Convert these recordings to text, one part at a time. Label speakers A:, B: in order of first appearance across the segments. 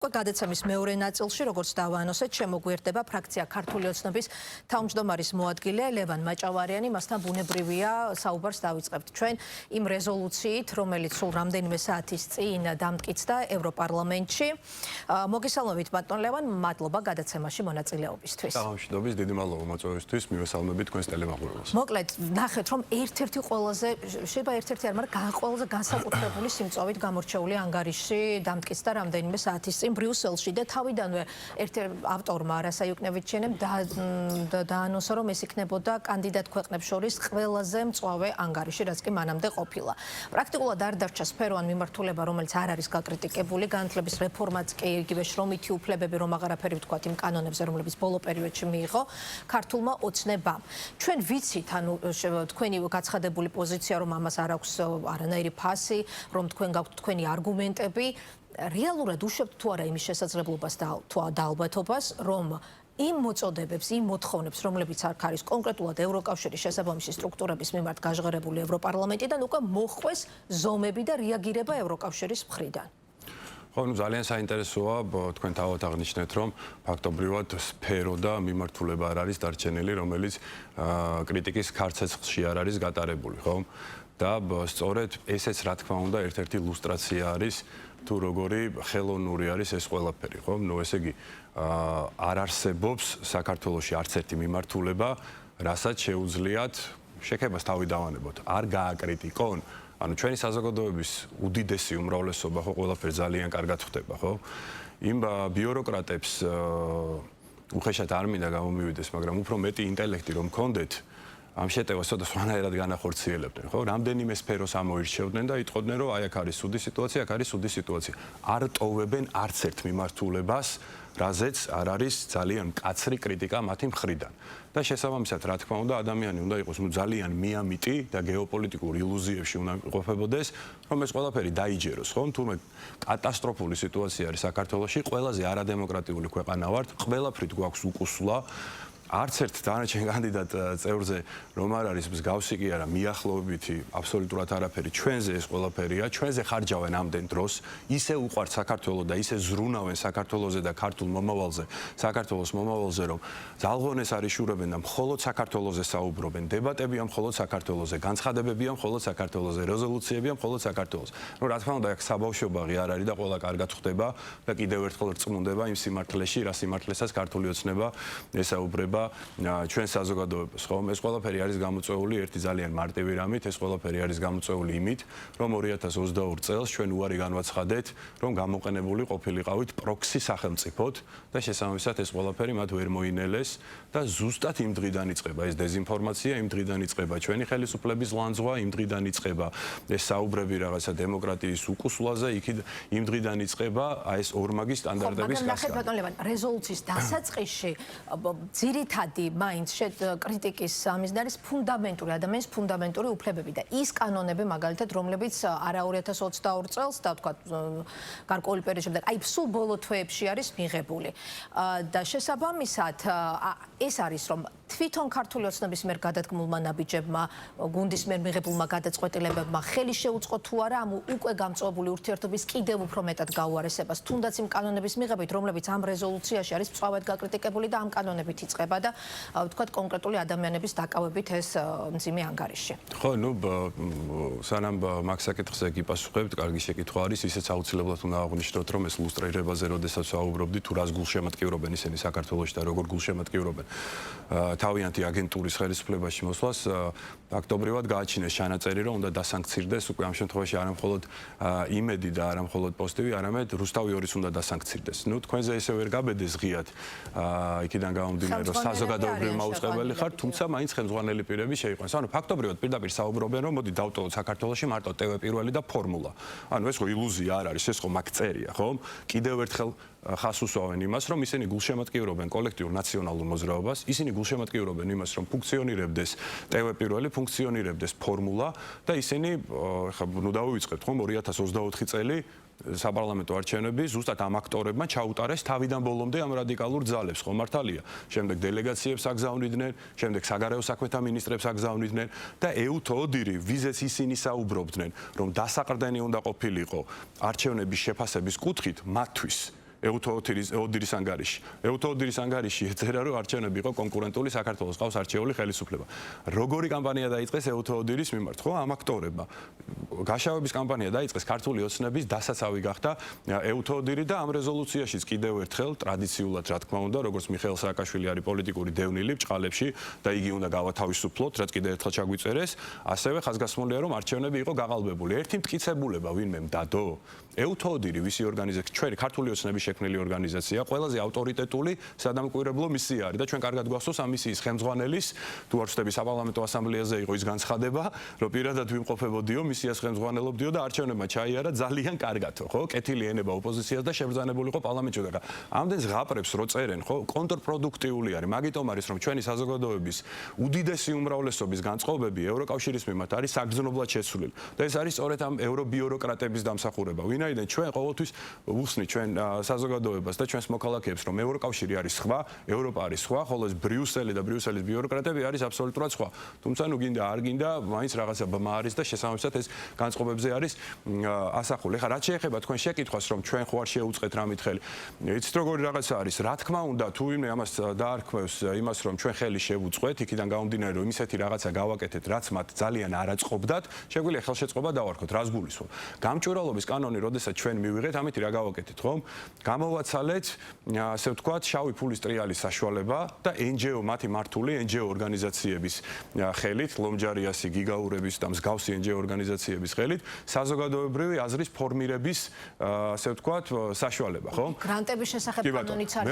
A: უკვე გადაცემის მეორე ნაწილში, როგორც დავაანონსეთ, შემოგვიერთდება ფრაქცია ქართული ოცნების თავმჯდომარის მოადგილე ლევან მაჭავარიანი, მასთან ბუნებრივია საუბარს დავიწყებთ ჩვენ იმ რეზოლუციით, რომელიც სულ რამდენიმე საათის წინ დამტკიცდა ევროპარლამენტში. მოგესალმებით ბატონ ლევან, მადლობა გადაცემაში მონაწილეობისთვის.
B: Გამშვიდობის, დიდი მადლობა მოწვევისთვის, მივესალმებით თქვენს ტელემაყურებელს.
A: მოკლედ, ნახეთ, რომ ერთ-ერთი ყველაზე, შეიძლება ერთ-ერთი არ, მაგრამ ყველაზე განსაკუთრებული სიმწვავით გამორჩეული ანგარიში დამტკიცდა რამდენიმე საათის წინ ბრიუსელში და თავიდანვე ავტორმა რასა იუკნევიჩიენემ დაანონსა, რომ ეს იქნებოდა კანდიდატ ქვეყნებს შორის ყველაზე მწვავე ანგარიში, რაც კი მანამდე ყოფილა. პრაქტიკულად არ დარჩა სფერო ან მიმართულება, რომელიც არ არის გაკრიტიკებული, განათლების რეფორმაც კი იგივე შრომითი უფლებები, რომ აღარაფერი ვთქვათ იმ კანონებზე, რომლებიც ბოლო პერიოდში მიიღო ქართულმა ოცნებამ. ჩვენ ვიცით, ანუ თქვენი გაცხადებული პოზიცია, რომ ამას არ აქვს არანაირი ფასი, რომ თქვენ გაქვთ თქვენი არგუმენტები. რეალურად უშვებთ თუ არა იმის შესაძლებლობას და ალბათობას, რომ იმ მოწოდებებს, იმ მოთხოვნებს, რომლებიც აქ არის კონკრეტულად ევროკავშირის შესაბამისი სტრუქტურების მიმართ გაჟღერებული ევროპარლამენტიდან უკვე მოხდეს ზომები და რეაგირება ევროკავშირის მხრიდან.
B: ხო, ძალიან საინტერესოა თქვენ თავად აღნიშნეთ, რომ ფაქტობრივად სფერო და მიმართულება არ არის დარჩენილი, რომელიც კრიტიკის ქარცეცხლში არ არის გატარებული, ხო? და სწორედ ესეც რა თქმა უნდა ერთ-ერთი ილუსტრაცია არის თუ როგორი ხელოვნური არის ეს ყველაფერი, ხო? ნუ ესე იგი არ არსებობს საქართველოში არც ერთი მიმართულება, რასაც შეუძლიათ შეკებას თავი დავანებოთ. არ გააკრიტიკონ, ანუ ჩვენი საზოგადოების უდიდესი უმრავლესობა ხო ყველაფერი ძალიან კარგად ხდება, ხო? იმ ბიუროკრატებს უხეშად არ მინდა გამომივიდეს, მაგრამ უფრო მეტი ინტელექტი რომ გქონდეთ, ამ შეტევას ცოტა სხვანაირად განახორციელებდნენ, ხო? რამდენიმე სფეროს ამოირჩევდნენ და იტყოდნენ, რომ აი აქ არის სუდი სიტუაცია, აქ არის სუდი სიტუაცია. არ ტოვებენ არც ერთ მიმართულებას, რაზეც არ არის ძალიან მკაცრი კრიტიკა მათი მხრიდან. და შესაბამისად, რა თქმა უნდა, ადამიანი უნდა იყოს ძალიან მიამიტი და გეოპოლიტიკურ ილუზიებში უნდა იყოფებოდეს, რომ ეს ყველაფერი დაიჯეროს, ხო? თუმცა კატასტროფული სიტუაცია არის საქართველოში, ყველაზე არადემოკრატიული ქვეყანა ვართ, ყველაფრით გვაქვს უკუსვლა. არც ერთ დანარჩენ კანდიდატ წევრზე რომ არ არის მსგავსი კი არა მიახლოებითი აბსოლუტურად არაფერი ჩვენზე ეს ყველაფერია ჩვენზე ხარჯავენ ამდენ დროს ისე უყვართ საქართველოს და ისე ზრუნავენ საქართველოზე და ქართულ მომავალზე საქართველოს მომავალზე რომ ძალღონეს არიშურებენ და მხოლოდ საქართველოზე საუბრობენ დებატებია მხოლოდ საქართველოზე განცხადებებია მხოლოდ საქართველოზე რეზოლუციებია მხოლოდ საქართველოს ну რა თქმა უნდა აქ საბავშვობაღი არ არის და ყველა კარგად ხდება და კიდევ ერთხელ რწმუნდება იმ სიმართლეში რა სიმართლესაც ქართული ოცნება ესაუბრება ჩვენ საზოგადოებას, ხო? ეს ყველაფერი არის გამოწვეული ერთი ძალიან მარტივი რამით, ეს ყველაფერი არის გამოწვეული იმით, რომ 2022 წელს ჩვენ უარი განვაცხადეთ, რომ გამოყენებული ყოფილიყავით პროქსი სახელმწიფოდ და შესაბამისად ეს ყველაფერი მათ ვერ მოინელეს და ზუსტად იმ დღიდან იწყება ეს დეზინფორმაცია, იმ დღიდან იწყება ჩვენი ხელისუფლების ლანძღვა, იმ დღიდან იწყება ეს საუბრები რაღაცა დემოკრატიის უკუსვლაზე, იმ დღიდან იწყება ეს ორმაგი სტანდარტების გასაგებია.
A: ბატონ ლევან, რეზოლუციის დასაწყისში ძირითადი მაინც კრიტიკის მიზანი არის ფუნდამენტური ადამიანის ფუნდამენტური უფლებები და ის კანონები მაგალითად რომლებიც არა 2022 წელს და თქვა გარკვეული პერიოდში და აი სულ ბოლო თვეებში არის მიღებული და შესაბამისად ეს არის რომ თვითონ ქართული ოცნების მიერ გადადგმულმა ნაბიჯებმა გუნდის მიერ მიღებულმა გადაწყვეტილებებმა ხელი შეუწყო თუ არა ამ უკვე გამწვავებული ურთიერთობის კიდევ უფრო მეტად გაუარესებას თუნდაც იმ კანონების მიღებით რომლებიც ამ რეზოლუციაში არის მწვავედ გაკრიტიკებული და ამ კანონებით იწყება და ვთქვათ კონკრეტული ადამიანების დაკავებით ეს მძიმე ანგარიში.
B: ხო, ნუ სანამ მაგ საკითხზე გიპასუხებთ, კარგი შეკითხვა არის, ისეც აუცილებლად უნდა აღვნიშნოთ, რომ ეს ლუსტრირებაზე, როდესაც ვაუბრობდი, თუ რას გულშემატკივრობენ ისინი საქართველოში და როგორ გულშემატკივრობენ თავიანთი აგენტურის ხელისუფლებაში მოსვლას, ფაქტობრივად გააჩინეს ჩანაწერი, რომ უნდა დასანქცირდეს უკვე ამ შემთხვევაში არა მხოლოდ იმედი და არა მხოლოდ პოსტივი, არამედ რუსთავი ორის უნდა დასანქცირდეს. ნუ თქვენზე ესე ვერ გაბედეს ღიად იქიდან გამომდინარე რომ საზოგადოებრივი მაუწყებელი ხარ, თუმცა მაინც ხელმძღვანელი პირები შეიყვანს. ანუ ფაქტობრივად პირდაპირ საუბრობენ, რომ მოდი დავტოვოთ საქართველოში მარტო ტევე პირველი და ფორმულა. ანუ ეს ხო ილუზია არ არის, ეს ხო მაგწერია, ხო? კიდევ ერთხელ ხას უსვავენ იმას, რომ ისინი გულშემატკივრობენ კოლექტიურ ნაციონალურ მოძრაობას, ისინი გულშემატკივრობენ იმას, რომ ფუნქციონირებდეს ტევე პირველი, ფუნქციონირებდეს ფორმულა და ისინი ხა ნუ დავივიწყებთ ხომ 2024 წელი საპარლამენტო არჩევნები ზუსტად ამ აქტორებმა ჩაუტარეს თავიდან ბოლომდე ამ რადიკალურ ძალებს, ხო მართალია. შემდეგ დელეგაციებს აგზავნიდნენ, შემდეგ საგარეო საქმეთა მინისტრებს აგზავნიდნენ და ეუთო ოდირი, ვიზეც ისინი საუბრობდნენ, რომ დასაყრდენი უნდა ყოფილიყო არჩევნების შეფასების კუთხით მათთვის. ეუთოოდირის ანგარიში. ეუთოოდირის ანგარიში ეწერა, რომ არჩევნები იყო კონკურენტული, საქართველოს ყავს არჩეული ხელისუფლება. როგორი კამპანია დაიწყეს ეუთოოდირის მიმართ, ხო? ამ აქტორებმა. გაშავების კამპანია დაიწყეს ქართული ოცნების დასაცავი გახდა ეუთოოდირი და ამ რეზოლუციაშიც კიდევ ერთხელ ტრადიციულად, რა თქმა უნდა, როგორც მიხეილ სააკაშვილი არის პოლიტიკური დევნილი ბჭყალებში და იგი უნდა გავათავისუფლოთ, რაც კიდევ ერთხელ ჩაგვიწერეს, ასევე ხაზგასმულია, რომ არჩევნები იყო გაყალბებული. ერთი მტკიცებულება ვინმე დადო? ეუთოოდირი ვისი ორგანიზაცია, ჩვენი ქართული ოცნების შექმნილი ორგანიზაცია, ყველაზე ავტორიტეტული სადამკვირვებლო მისია არის და ჩვენ კარგად გვახსოვს ამ მისიის ხელმძღვანელის, თუ არ ვცდები საპარლამენტო ასამბლეაზე იყო ის განცხადება, რომ პირადად ვიმყოფებოდიო, მისიას ხელმძღვანელობდიო და არჩევნებმა ჩაიარა ძალიან კარგათო, ხო? კეთილი ენება ოპოზიციას და შებრძანებული იყო პარლამენტში და ამდენ ზღაპრებს რო წერენ, ხო? კონტრპროდუქტიული არის, მაგიტომ არის რომ ჩვენი საზოგადოების უდიდესი უმრავლესობის განწყობები ევროკავშირის მიმართ არის საგრძნობლად შეცვლილი. და ეს არის სწორედ ამ ევრობიუროკრატების დამსახურება. ვინაიდან ჩვენ ყოველთვის ვუსნით ჩვენ საზოგადოებას და ჩვენს მოქალაქეებს, რომ ევროკავშირი არის სხვა, ევროპა არის სხვა, ხოლო ეს ბრიუსელი და ბრიუსელის ბიუროკრატები არის აბსოლუტურად სხვა. თუმცა ნუ გინდა არ გინდა, მაინც რაღაცა ბმა არის და შესაბამისად ეს განწყობებზე არის ასახული. ეხლა რაც შეეხება თქვენ შეკითხვას, რომ ჩვენ ხო არ შეუწყეთ რამით ხელი. იცით როგორი რაღაცა არის, რა თქმა უნდა, თუ ვინმე ამას დაარქმევს იმას, რომ ჩვენ ხელი შევუწყეთ, იქიდან გამომდინარე, რომ ისეთი რაღაცა გავაკეთეთ, რაც მათ ძალიან არ აწყობდათ, შეგვიძლია ხელშეწყობა დავარქოთ, რას გულისხმობ. გამჭვირვალობის კანონი, როდესაც ჩვენ მივიღეთ, ამით რა გავაკეთეთ, ხომ? გამოვაცალეთ, ასე ვთქვათ, შავი ფულის ტრიალის საშუალება და NGO მათი მართული NGO ორგანიზაციების ხელით, ლომჯარიასი, გიგაურების და მსგავსი NGO ორგანიზაციების ხელით, საზოგადოებრივი აზრის ფორმირების, ასე ვთქვათ, საშუალება, ხო?
A: გრანტების შესახებ კანონიც არის.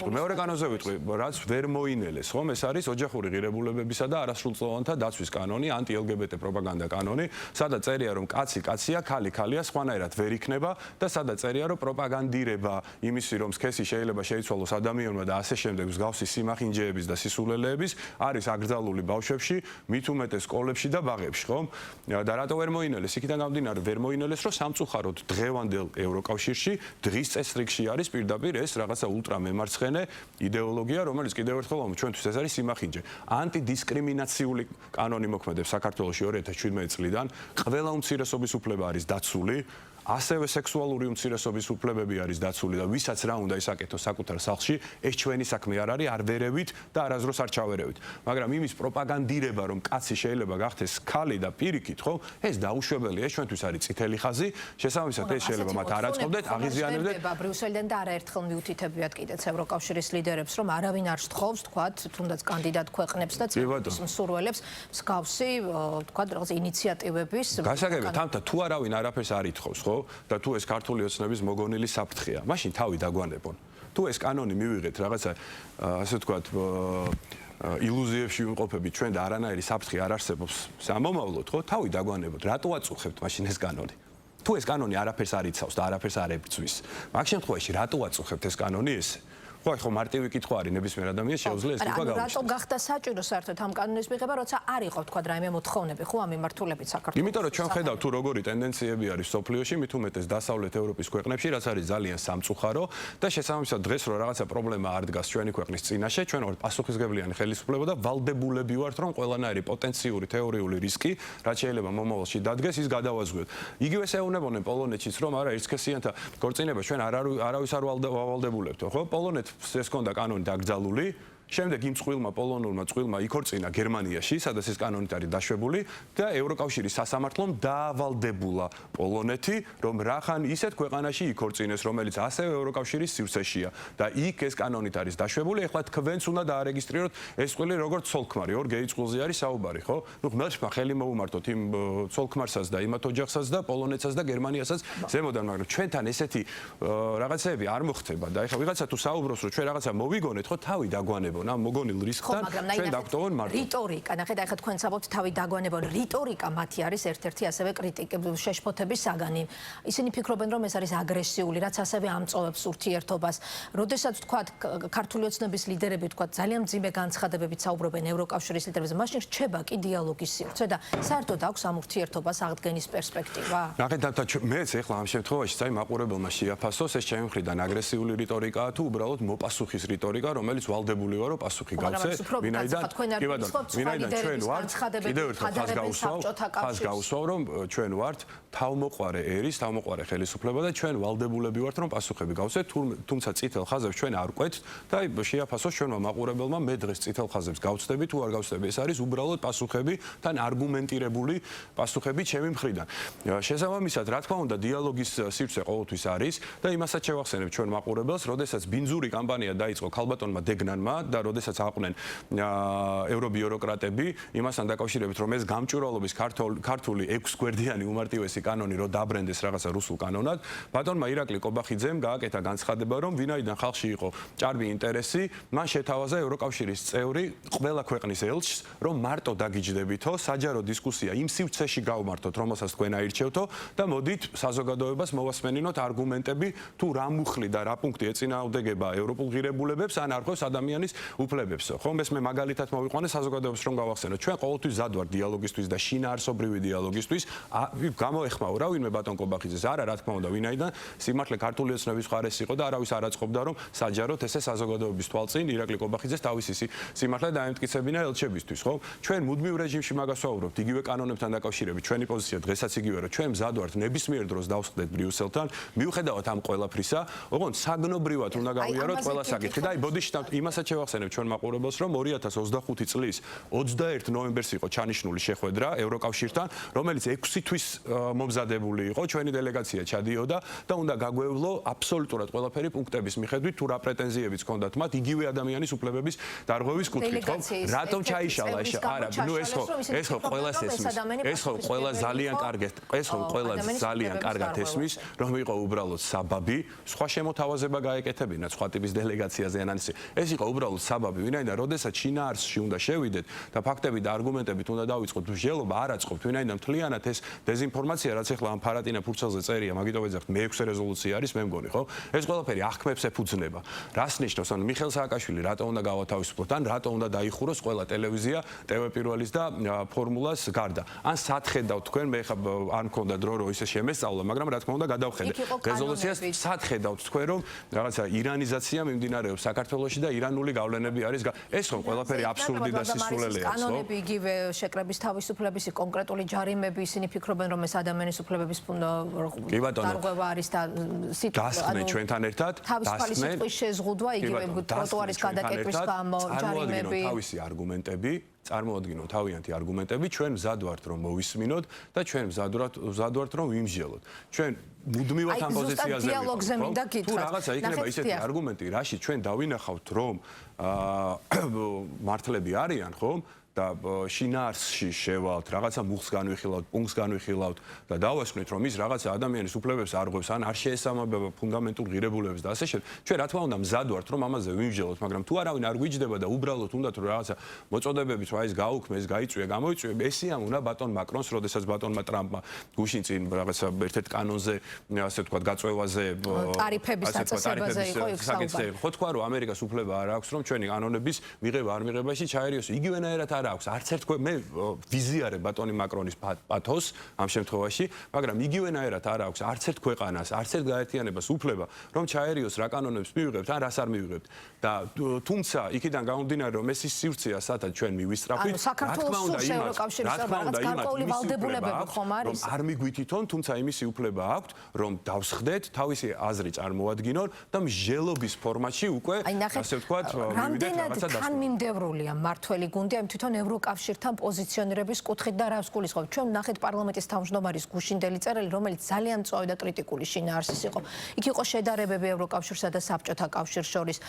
B: მეორე კანონზე ვიტყვი, რაც ვერ მოინელეს, ხომ? ეს არის ოჯახური ღირებულებებისა და არასრულწლოვანთა დაცვის კანონი, ანტი-LGBT პროპაგანდა კანონი, სადაც წერია, რომ კაცი კაცია, ქალი ქალია, სხვანაირად ვერ იქნება და სადაც წერია, რომ პროპაგანდირება იმისი, რომ სქესი შეიძლება შეიცვალოს ადამიანმა და ასე შემდეგ მსგავსი სიმახინჯეების და სისულელეების არის აკრძალული ბავშვებში, მით უმეტეს სკოლებში და ბაღებში, ხომ? და რატო ვერ მოინელეს? იქიდან გამომდინარე, ვერ მოინელეს, რომ სამწუხაროდ დღევანდელ ევროკავშირში დღის წესრიგში არის პირდაპირ ეს რაღაცა ულტრამემარცხენე იდეოლოგია, რომელიც კიდევ ერთხელ ჩვენთვის ეს არის სიმახინჯე. ანტიდისკრიმინაციული კანონი მოქმედებს საქართველოში 2017 წლიდან, ყველა უმცირესობის უფლება არის დაცული. ასევე სექსუალური უმცირესობის უფლებები არის დაცული და ვისაც რა უნდა ისაკეთოს საკუთარ სახლში, ეს ჩვენი საქმე არ არის, არ ვერევით და არასდროს არ ჩავერევით. მაგრამ იმის პროპაგანდირება, რომ კაცი შეიძლება გახდეს ქალი და პირიქით, ხო? ეს დაუშვებელია, ეს ჩვენთვის არის წითელი ხაზი. შესაბამისად, ეს შეიძლება მათ არ აწყობდეთ, აღიზიანებდეთ.
A: ბრიუსელიდან და არაერთხელ მიუთითებიათ კიდეც ევროკავშირის ლიდერებს, რომ არავინ არ სთხოვს, თქვათ, თუნდაც კანდიდატ ქვეყნებს და წევრების მსურველებს მსგავსი, თქვათ, რაღაც ინიციატივების.
B: გასაგებია, თამთა თუ არავინ არაფერს არ ითხოვს, ხო? და თუ ეს ქართული ოცნების მოგონილი საფრთხეა, მაშინ თავი დაგვანებონ. თუ ეს კანონი მივიღეთ რაღაცა, ასე ვთქვათ, ილუზიებში ვიმყოფებით ჩვენ და არანაირი საფრთხე არ არსებობს სამომავლოდ, ხო? თავი დაგვანებოთ. რატო აწუხებთ მაშინ ეს კანონი? თუ ეს კანონი არაფერს არ იცავს და არაფერს არ ებრძვის, მაგ შემთხვევაში რატო აწუხებთ ეს კანონი ესე? ხო, მარტივი კითხვა არის, ნებისმიერ ადამიანს შეუძლია ეს კითხვა გავუშვას.
A: რატო გახდა საჭირო საერთოდ ამ კანონის მიღება, როცა არ იყო თქვა რაიმე მოთხოვნები, ხო, ამ მიმართულებით საქართველოს?
B: იმიტომ რომ ჩვენ ხედავთ თუ როგორი ტენდენციები არის სოფლიოში, მით უმეტეს დასავლეთ ევროპის ქვეყნებში, რაც არის ძალიან სამწუხარო და შესაბამისად დღეს რო რაღაცა პრობლემა არ დგას ჩვენი ქვეყნის წინაშე, ჩვენ ვართ პასუხისმგებლიანი ხელისუფლება და ვალდებულები ვართ, რომ ყველანაირი პოტენციური თეორიული რისკი, რაც შეიძლება მომავალში დადგეს, ის გადავაზღვიოთ. იგივე ეუბნებოდნენ პოლონეთშიც, რომ არა, ერთსქესიანთა ქორწინება ჩვენ არავის არ ვალდებულებთო, ხო? პოლონეთ ეს კონდა კანონი დაკრძალული. შემდეგ იმ წყვილმა პოლონურმა წყვილმა იქორწინა გერმანიაში, სადაც ეს კანონით არის დაშვებული და ევროკავშირის სასამართლომ დაავალდებულა პოლონეთი, რომ რახან ისეთ ქვეყანაში იქორწინეს, რომელიც ასევე ევროკავშირის სივრცეშია და იქ ეს კანონით არის დაშვებული. ეხლა თქვენც უნდა დაარეგისტრიროთ ეს წყვილი როგორც ცოლქმარი, ორ გეი წყვილზე არის საუბარი, ხო? ნუ ღმერთმა ხელი მოუმართოთ იმ ცოლქმარსაც და იმათ ოჯახსაც და პოლონეთსაც და გერმანიასაც ზემოდან, მაგრამ ჩვენთან ესეთი რაღაცეები არ მოხდება და ეხლა ვიღაცა თუ საუბრობს, რომ ჩვენ რაღაცა მოვიგონეთ, ხო, თავი დაგვანებონ. ამ მოგონილ რისკთან ჩვენ დავტოვონ მარტო.
A: რიტორიკა, ნახეთ, ახლა თქვენ საბობთ თავი დაგვანებონ. რიტორიკა მათი არის ერთ-ერთი ასევე კრიტიკების შეშფოთების საგანი. ისინი ფიქრობენ, რომ ეს არის აგრესიული, რაც ასევე ამწოვებს ურთიერთობას. როდესაც თქვათ ქართული ოცნების ლიდერები თქვათ ძალიან მძიმე განცხადებებით საუბრობენ ევროკავშირის ლიდერებზე, მაშინ რჩება კი დიალოგის სივრცე და საერთოდ აქვს ამ ურთიერთობას აღდგენის პერსპექტივა?
B: ნახეთ, მეც ეხლა ამ შემთხვევაში საერთოდ მაყურებელმა შეაფასოს ეს ჩემი მხრიდან აგრესიული რიტორიკაა თუ უბრალოდ მოპასუხის რიტორიკა, რომელიც ვალდებული ვიღო, რომ პასუხი გავცე, ვინაიდან ჩვენ ვართ კიდევ ერთხელ ხაზ გავუსვავ, რომ ჩვენ ვართ თავმოყვარე ერის, თავმოყვარე ხელისუფლება და ჩვენ ვალდებულები ვართ, რომ პასუხები გავცეთ, თუმცა წითელ ხაზებს ჩვენ არ ყვეთ და შეაფასოს ჩვენმა მაყურებელმა მე დღეს წითელ ხაზებს გავცდები თუ არ გავცდები. ეს არის უბრალოდ პასუხები თან არგუმენტირებული პასუხები ჩემი მხრიდან. შესაბამისად, რა თქმა უნდა, დიალოგის სივრცე ყოველთვის არის და იმასაც შევახსენებ ჩვენ მაყურებელს, როდესაც ბინძური კამპანია დაიწყო ქალბატონმა დეგნანმა და როდესაც აყვნენ ევრობიუროკრატები იმასთან დაკავშირებით, რომ ეს გამჭვირვალობის ქართული 6 გვერდიანი უმარტივესი კანონი რო დაბრენდეს რაღაცა რუსულ კანონად, ბატონმა ირაკლი კობახიძემ გააკეთა განცხადება, რომ ვინაიდან ხალხში იყო ჭარბი ინტერესი, მან შეთავაზა ევროკავშირის წევრი ყველა ქვეყნის ელჩს, რომ მარტო დაგიჯდებითო, საჯარო დისკუსია იმ სივრცეში გავმართოთ, რომელსაც თქვენ აირჩევთო და მოდით საზოგადოებას მოვასმენინოთ არგუმენტები, თუ რა მუხლი და რა პუნქტი ეწინააღმდეგება ევროპულ ღირებულებებს ან არხოს ადამიანის უფლებებს. ხომ ეს მე მაგალითად მოვიყვანე საზოგადოებას რომ გავახსენოთ. ჩვენ ყოველთვის ზად ვართ დიალოგისთვის და შინაარსობრივი დიალოგისთვის. გამოეხმაურა ვინმე ბატონ კობახიძეს. არა, რა თქმა უნდა, ვინაიდან სიმართლე ქართული ოცნების მხარეს იყო და არავის არ აწყობდა, რომ საჯაროდ ესე საზოგადოების თვალწინ ირაკლი კობახიძეს თავისი სიმართლე დაემტკიცებინა ელჩებისთვის, ხო? ჩვენ მუდმივ რეჟიმში მაგას ვაუბრობთ, იგივე კანონებთან დაკავშირებით. ჩვენი პოზიცია დღესაც იგივე, რომ ჩვენ მზად ვართ ნებისმიერ დროს დავსხდეთ ბრიუსელთან, მიუხედავად ამ ყველაფრისა, ოღონდ საგნობრივად უნდა გავიაროთ ყველა საკითხი და აი ბოდიში იმასაც შევახსენებ ჩვენ მაყურებელს, რომ 2025 წლის 21 ნოემბერს იყო ჩანიშნული შეხვედრა ევროკავშირთან, რომელიც 6 თვის მომზადებული იყო, ჩვენი დელეგაცია ჩადიოდა და უნდა გაგვევლო აბსოლუტურად ყველაფერი პუნქტების მიხედვით, თუ რა პრეტენზიებიც ჰქონდათ მათ იგივე ადამიანის უფლებების დარღვევის კუთხით, ხო? რატომ ჩაიშალა ეს? არა, ნუ ეს ხო ყველას ესმის. ეს ხო ყველა ძალიან კარგად ესმის, რომ იყო უბრალოდ საბაბი, სხვა შემოთავაზება გაეკეთებინა სხვა ტიპის დელეგაციაზე ან ასე. ეს იყო უბრალოდ საბაბი, ვინაიდან როდესაც შინაარსში უნდა შევიდეთ და ფაქტები და არგუმენტებით უნდა დავიწყოთ, მსჯელობა არ აწყობთ, ვინაიდან მთლიანად ეს დეზინფორმაცია, რაც ახლა ამ ფარატინა ფურცელზე წერია, მაგით ვეძახთ, მე-6 რეზოლუცია არის, მე მგონი, ხო? ეს ყველაფერი აღქმებს ეფუძნება. რას ნიშნავს? ანუ მიხეილ სააკაშვილი რატო უნდა გავათავისუფლოთ, ან რატო უნდა დაიხუროს ყველა ტელევიზია TV1-ის და ფორმულას გარდა. ან სათხედავთ თქვენ, მე ხა არ მქონდა დრო რომ ისე შემესწავლა, მაგრამ რა თქმა უნდა გადავხედე. რეზოლუციას სათხედავთ თქვენ, რომ რაღაცა ირანიზაცია მიმდინარეობს საქართველოში და ირანული გავლენები არის. ეს ხო ყველაფერი აბსურდი და სისულელეა, ხო?
A: კანონები იგივე შეკრების თავისუფლების კონკრეტული ჯარიმები, ისინი ფიქრობენ, რომ ეს ადამიანის უფლებების დარღვევა არის და
B: დასკნენ ჩვენთან ერთად,
A: თავისუფალი სიტყვის შეზღუდვა, იგივე ტროტუარის გადაკეტვის გამო ჯარიმები.
B: თავისი არგუმენტები, წარმოადგინოთ თავიანთი არგუმენტები, ჩვენ მზად ვართ რომ მოვისმინოთ და ჩვენ მზად ვართ რომ ვიმსჯელოთ. ჩვენ მუდმივად ამ პოზიციაზე ვართ. თუ რაღაცა იქნება ისეთი არგუმენტი, რაში ჩვენ დავინახავთ რომ მართლები არიან, ხო? და შინაარსში შევალთ, რაღაცა მუხს განვიხილავთ, პუნქტს განვიხილავთ და დავასვენეთ, რომ ის რაღაცა ადამიანის უფლებებს არღვევს, ან არ შეესაბამება ფუნდამენტურ ღირებულებებს და ასე შემდეგ. ჩვენ რა თქმა უნდა მზად ვართ, რომ ამაზე ვიმსჯელოთ, მაგრამ თუ არავინ არ გვიჯდება და უბრალოდ უნდათ რომ რაღაცა მოწოდებებით, რა ის გაუქმე, ეს გაიწვია, გამოიწვია, ესეამ უნდა ბატონ მაკრონს, როდესაც ბატონმა ტრამპმა გუშინ წინ რაღაცა ერთ-ერთ კანონზე, ასე ვთქვათ, გაწევაზე,
A: ტარიფების დაწესებაზე იყო იქ საუბარი.
B: ხო თქვა, რომ ამერიკას უფლება არ აქვს, რომ ჩვენი კანონების მიღება არ მიღებაში ჩაერიოს იგივენაირად აქვს. არც ერთ მე ვიზიარებ ბატონი მაკრონის პათოს ამ შემთხვევაში, მაგრამ იგივენაირად არ აქვს არც ერთ ქვეყანას, არც ერთ გაერთიანებას უფლება, რომ ჩაერიოს რა კანონებს მივიღებთ, ან რას არ მივიღებთ. და თუმცა იქიდან გამომდინარე, რომ ეს ის სივრცეა, სადაც ჩვენ მივისწრაფვით,
A: რა თქმა უნდა იმას,
B: არ მიგვითითონ, თუმცა იმისი უფლება აქვთ, რომ დავსხდეთ, თავისი აზრი წარმოადგინონ და მსჯელობის ფორმატში უკვე, ასე ვთქვათ, მივიდეთ რაღაცა
A: რამდენად თანმიმდევრულია მართველი გუნდი ამ თვითონ ევროკავშირთან პოზიციონირების კუთხით და რას გულისხმობთ? ჩვენ ვნახეთ პარლამენტის თავმჯდომარის გუშინდელი წერილი, რომელიც ძალიან მწვავე და კრიტიკული შინაარსის იყო. იქ იყო შედარებები ევროკავშირსა და საბჭოთა კავშირს შორის.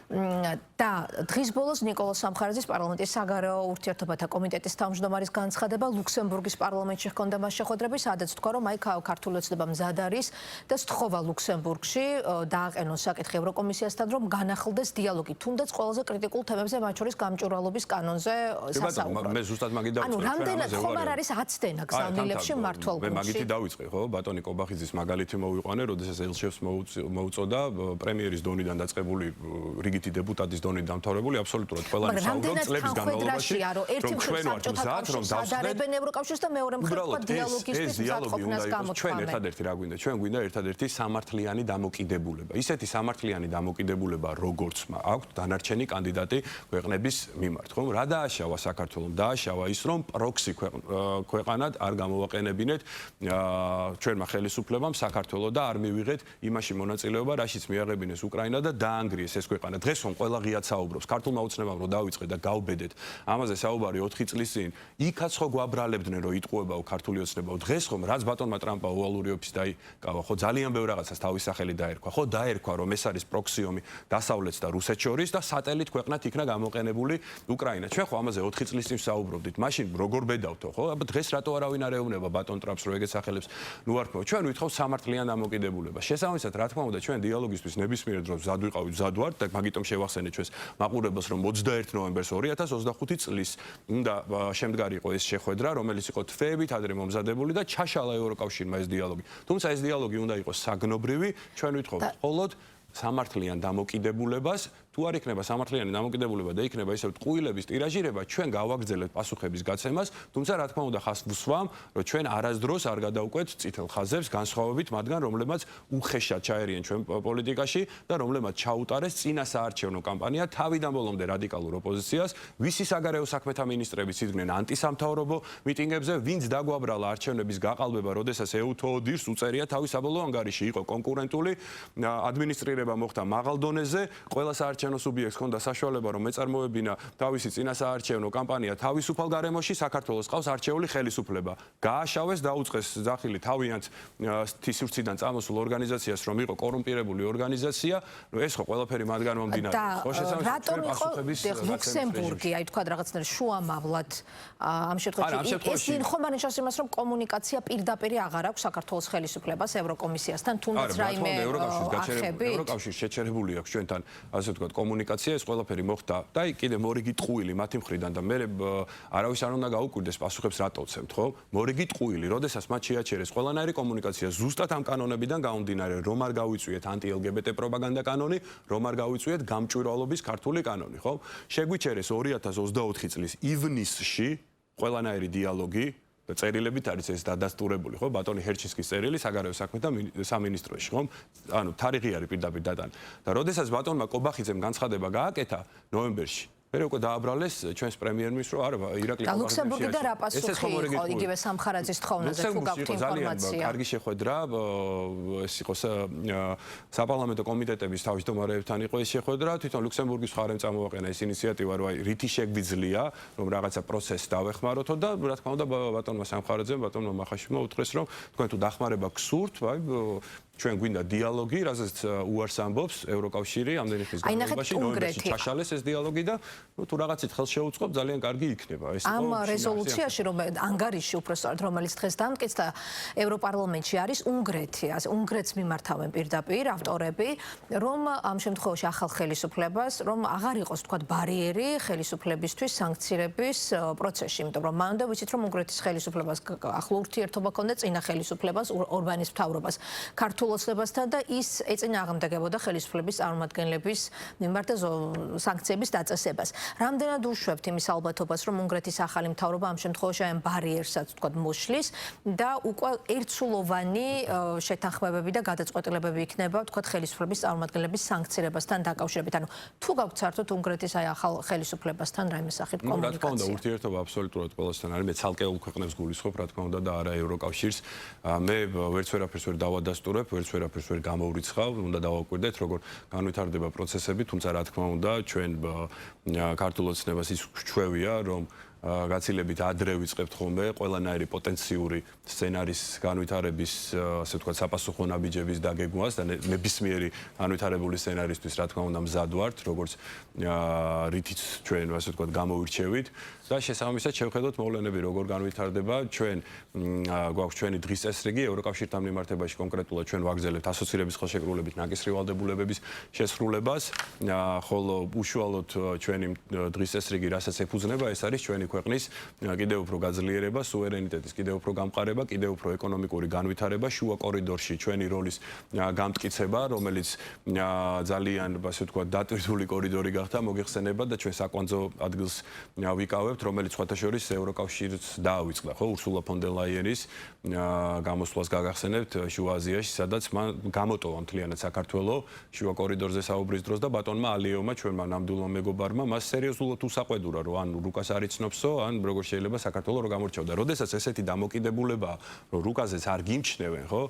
A: და დღის ბოლოს ნიკოლოზ სამხარაძის პარლამენტის საგარეო ურთიერთობათა კომიტეტის თავმჯდომარის განცხადება ლუქსემბურგის პარლამენტში ჰქონდა მას შეხვედრები, სადაც თქვა, რომ აი ქართული ოცნება მზად არის და სთხოვა ლუქსემბურგში დააყენოს საკითხი ევროკომისიასთან, რომ განახლდეს დიალოგი, თუნდაც ყველაზე კრიტიკულ თემებზე, მათ შორის გამჭვირვალობის კანონზე სასაუბრო.
B: მე ზუსტად მაგით დავიწყე.
A: ანუ რამდენად ხომ არ არის აცდენა გზავნილებში მართლ
B: მე მაგითი დავიწყე, ხო? ბატონი კობახიძის მაგალითი მოვიყვანე, როდესაც ელჩევს მოუწოდა პრემიერის დონიდან დაწყებული რიგითი დეპუტატის დონით დამთავრებული აბსოლუტურად ყველანი საუბრობს წლების განმავლობაში, რომ ჩვენ ვართ მზად, რომ დავსწრებენ
A: ევროკავშირს და მეორე მხრივ დიალოგისთვის მზადყოფნას გამოთქვამენ.
B: ჩვენ ერთადერთი რა გვინდა? ჩვენ გვინდა ერთადერთი სამართლიანი დამოკიდებულება. ისეთი სამართლიანი დამოკიდებულება, როგორც აქვთ დანარჩენი კანდიდატი ქვეყნების მიმართ, ხო? რა დააშავა საქართველოს? დააშავა ის, რომ პროქსი ქვეყანად არ გამოვაყენებინეთ ჩვენმა ხელისუფლებამ საქართველოს და არ მივიღეთ იმაში მონაწილეობა, რაშიც მიაღებინეს უკრაინა და დაანგრიეს ეს ქვეყანა. დღეს რომ ყველა ღიად საუბრობს, ქართულმა უცნებამ რომ დავიწყე და გავბედეთ, ამაზე საუბარი 4 წლის წინ, იქაც ხო გვაბრალებდნენ რომ იტყუებაო ქართული ოცნებაო. დღეს ხომ რაც ბატონმა ტრამპმა ოვალური ოფისი დაიკავა, ხო ძალიან ბევრ რაღაცას თავის სახელი დაერქვა. ხო დაერქვა რომ ეს არის პროქსიომი დასავლეთს და რუსეთს შორის და სატელიტ ქვეყნად იქნა გამოყენებული უკრაინა. ჩვენ ხო ამაზე 4 წლის წინ საუბრობდით. მაშინ როგორ ბედავთო, ხო? აბა დღეს რატო არავინ არ ეუბნება ბატონ ტრამპს რომ ეგეც სახელებს ნუ არ ხო? ჩვენ ვითხოვთ სამართლიან დამოკიდებულებას. შესაბამისად, რა თქმა უნდა, ჩვენ დიალოგისთვის ნებისმიერ დროს მზად ვიყავით, მზად ვართ და მაგიტომ შევახსენეთ ჩვენს მაყურებელს, რომ 21 ნოემბერს 2025 წლის უნდა შემდგარიყო ეს შეხვედრა, რომელიც იყო თვეებით ადრე მომზადებული და ჩაშალა ევროკავშირმა ეს დიალოგი. თუმცა ეს დიალოგი უნდა იყოს საგნობრივი, ჩვენ ვითხოვთ მხოლოდ სამართლიან დამოკიდებულებას. თუ არ იქნება სამართლიანი დამოკიდებულება და იქნება ისევ ტყუილების ტირაჟირება, ჩვენ გავაგრძელებთ პასუხების გაცემას, თუმცა რა თქმა უნდა ხას ვსვამ, რომ ჩვენ არასდროს არ გადავკვეთ წითელ ხაზებს, განსხვავებით მათგან, რომლებმაც უხეშად ჩაერიან ჩვენ პოლიტიკაში და რომლებმაც ჩაუტარეს წინა საარჩევნო კამპანია თავიდან ბოლომდე რადიკალურ ოპოზიციას, ვისი საგარეო საქმეთა მინისტრებიც იდგნენ ანტისამთავრობო მიტინგებზე, ვინც დაგვაბრალა არჩევნების გაყალბება, როდესაც EUTODIR-ს უწერია თავის საბოლოო ანგარიში, იყო კონკურენტული ადმინისტრირება მოხდა მაღალ დონეზე, ყველა საარჩევნო სუბიექტს ჰქონდა საშუალება რომ ეწარმოებინა თავისი წინასაარჩევნო კამპანია თავისუფალ გარემოში, საქართველოს ყავს არჩეული ხელისუფლება. გააშავეს, დაუწყეს ძახილი თავიანთ თისურციდან წამოსულ ორგანიზაციას, რომ იყო კორუმპირებული ორგანიზაცია, ნუ ეს ხო ყველაფერი მათგან მომდინარეობს. ხო შესაძლოა
A: რატომ იყო ლუქსემბურგი, აი თქვა რაღაცნაირად შუამავლად ამ შემთხვევაში ეს ინფორმაციის იმას რომ კომუნიკაცია პირდაპირ აღარ აქვს საქართველოს ხელისუფლებას ევროკომისიასთან, თუნდაც რაიმე არხები
B: ევროკავშირს შეჩერებული აქვს ჩვენთან, ასე ვთქვათ, კომუნიკაცია, ეს ყველაფერი მოხდა და აი კიდე მორიგი ტყუილი მათი მხრიდან და მე არავის არ უნდა გაუკვირდეს პასუხებს რატოცებთ, ხო? მორიგი ტყუილი, როდესაც მათ შეაჩერეს ყველანაირი კომუნიკაცია ზუსტად ამ კანონებიდან გამომდინარე, რომ არ გავიწვიეთ ანტი-LGBT პროპაგანდა კანონი, რომ არ გავიწვიეთ გამჭვირვალობის ქართული კანონი, ხო? შეგვიჩერეს 2024 წლის ივნისში ყველანაირი დიალოგი და წერილებით არის ეს დადასტურებული, ხო? ბატონი ჰერჩინსკის წერილი საგარეო საქმეთა სამინისტროში, ხო? ანუ თარიღი არის პირდაპირ დადანი. და როდესაც ბატონმა კობახიძემ განცხადება გააკეთა ნოემბერში, მე უკვე დააბრალეს ჩვენს პრემიერ-მინისტრს, არა, ირაკლი კობახიძე.
A: ლუქსემბურგი და რა პასუხი იყო იგივე სამხარაძის თხოვნაზე თუ გაქვთ ინფორმაცია?
B: კარგი შეხვედრა, ეს იყო საპარლამენტო კომიტეტების თავმჯდომარეებთან იყო ეს შეხვედრა, თვითონ ლუქსემბურგის მხარემ წამოაყენა ეს ინიციატივა, რომ აი რითი შეგვიძლია, რომ რაღაცა პროცესს დავეხმაროთო და რა თქმა უნდა ბატონმა სამხარაძემ, ბატონმა მახაშვილმა უთხრეს, რომ თქვენ თუ დახმარება გსურთ, აი ჩვენ გვინდა დიალოგი, რასაც უარს ამბობს ევროკავშირი ამდენი ხნის განმავლობაში, ნოემბერში ჩაშალეს ეს დიალოგი და თუ რაღაცით ხელს შეუწყობ, ძალიან კარგი იქნება. ეს
A: ამ რეზოლუციაში, ანგარიში უბრალოდ რომელიც დღეს დამტკიცდა ევროპარლამენტში არის უნგრეთი, ასე უნგრეთს მიმართავენ პირდაპირ ავტორები, რომ ამ შემთხვევაში ახალ ხელისუფლებას, რომ აღარ იყოს თქვა ბარიერი ხელისუფლებისთვის სანქცირების პროცესში, იმიტომ რომ მანამდე ვიცით რომ უნგრეთის ხელისუფლებას ახლო ურთიერთობა ჰქონდა წინა ხელისუფლებას, ორბანის მთავრობას. ოცნებასთან და ის ეწინააღმდეგებოდა ხელისუფლების წარმომადგენლების მიმართ სანქციების დაწესებას. რამდენად უშვებთ იმის ალბათობას, რომ უნგრეთის ახალი მთავრობა ამ შემთხვევაში ამ ბარიერსაც თქვა მოსლის და უკვე ერთსულოვანი შეთანხმებები და გადაწყვეტილებები იქნება თქვა ხელისუფლების წარმომადგენლების სანქცირებასთან დაკავშირებით. ანუ თუ გაქვთ საერთოდ უნგრეთის აი ახალ ხელისუფლებასთან რაიმე სახით კომუნიკაცია?
B: რა თქმა უნდა, ურთიერთობა აბსოლუტურად ყველასთან არის. მე ცალკეულ ქვეყნებს გულისხმობ, რა თქმა უნდა და არა ევროკავშირს. მე ვერც ვერაფერს ვერ დავადასტურებ, ვერც ვერაფერს ვერ გამოვრიცხავ, უნდა დავაკვირდეთ, როგორ განვითარდება პროცესები, თუმცა რა თქმა უნდა, ჩვენ ქართულ ოცნებას ის გვჩვევია, რომ გაცილებით ადრე ვიწყებთ ხოლმე ყველანაირი პოტენციური სცენარის განვითარების, ასე ვთქვათ, საპასუხო ნაბიჯების დაგეგმვას და ნებისმიერი განვითარებული სცენარისთვის, რა თქმა უნდა, მზად ვართ, როგორც რითიც ჩვენ, ასე ვთქვათ, გამოვირჩევით და შესაბამისად შევხედოთ მოვლენები როგორ განვითარდება. ჩვენ გვაქვს ჩვენი დღის წესრიგი ევროკავშირთან მიმართებაში კონკრეტულად ჩვენ ვაგრძელებთ ასოცირების ხელშეკრულებით ნაკისრი ვალდებულებების შესრულებას, ხოლო უშუალოდ ჩვენი დღის წესრიგი, რასაც ეფუძნება, ეს არის ჩვენი ქვეყნის კიდევ უფრო გაძლიერება, სუვერენიტეტის კიდევ უფრო გამყარება, კიდევ უფრო ეკონომიკური განვითარება, შუა კორიდორში ჩვენი როლის გამტკიცება, რომელიც ძალიან, ასე ვთქვათ, დატვირთული კორიდორი გახდა, მოგეხსენება და ჩვენ საკვანძო ადგილს ვიკავებთ, რომელიც სხვათა შორის ევროკავშირს დაავიწყდა, ხო, ურსულა ფონ დერ ლაიენის გამოსვლას გაგახსენებთ შუა აზიაში, სადაც მან გამოტოვა მთლიანად საქართველოს შუა კორიდორზე საუბრის დროს და ბატონმა ალიევმა ჩვენმა ნამდვილმა მეგობარმა მას სერიოზულად უსაყვედურა, რომ ან რუკას არ იცნობსო, ან როგორ შეიძლება საქართველოს რო გამორჩევდა. როდესაც ესეთი დამოკიდებულებაა, რომ რუკაზეც არ გიმჩნევენ, ხო?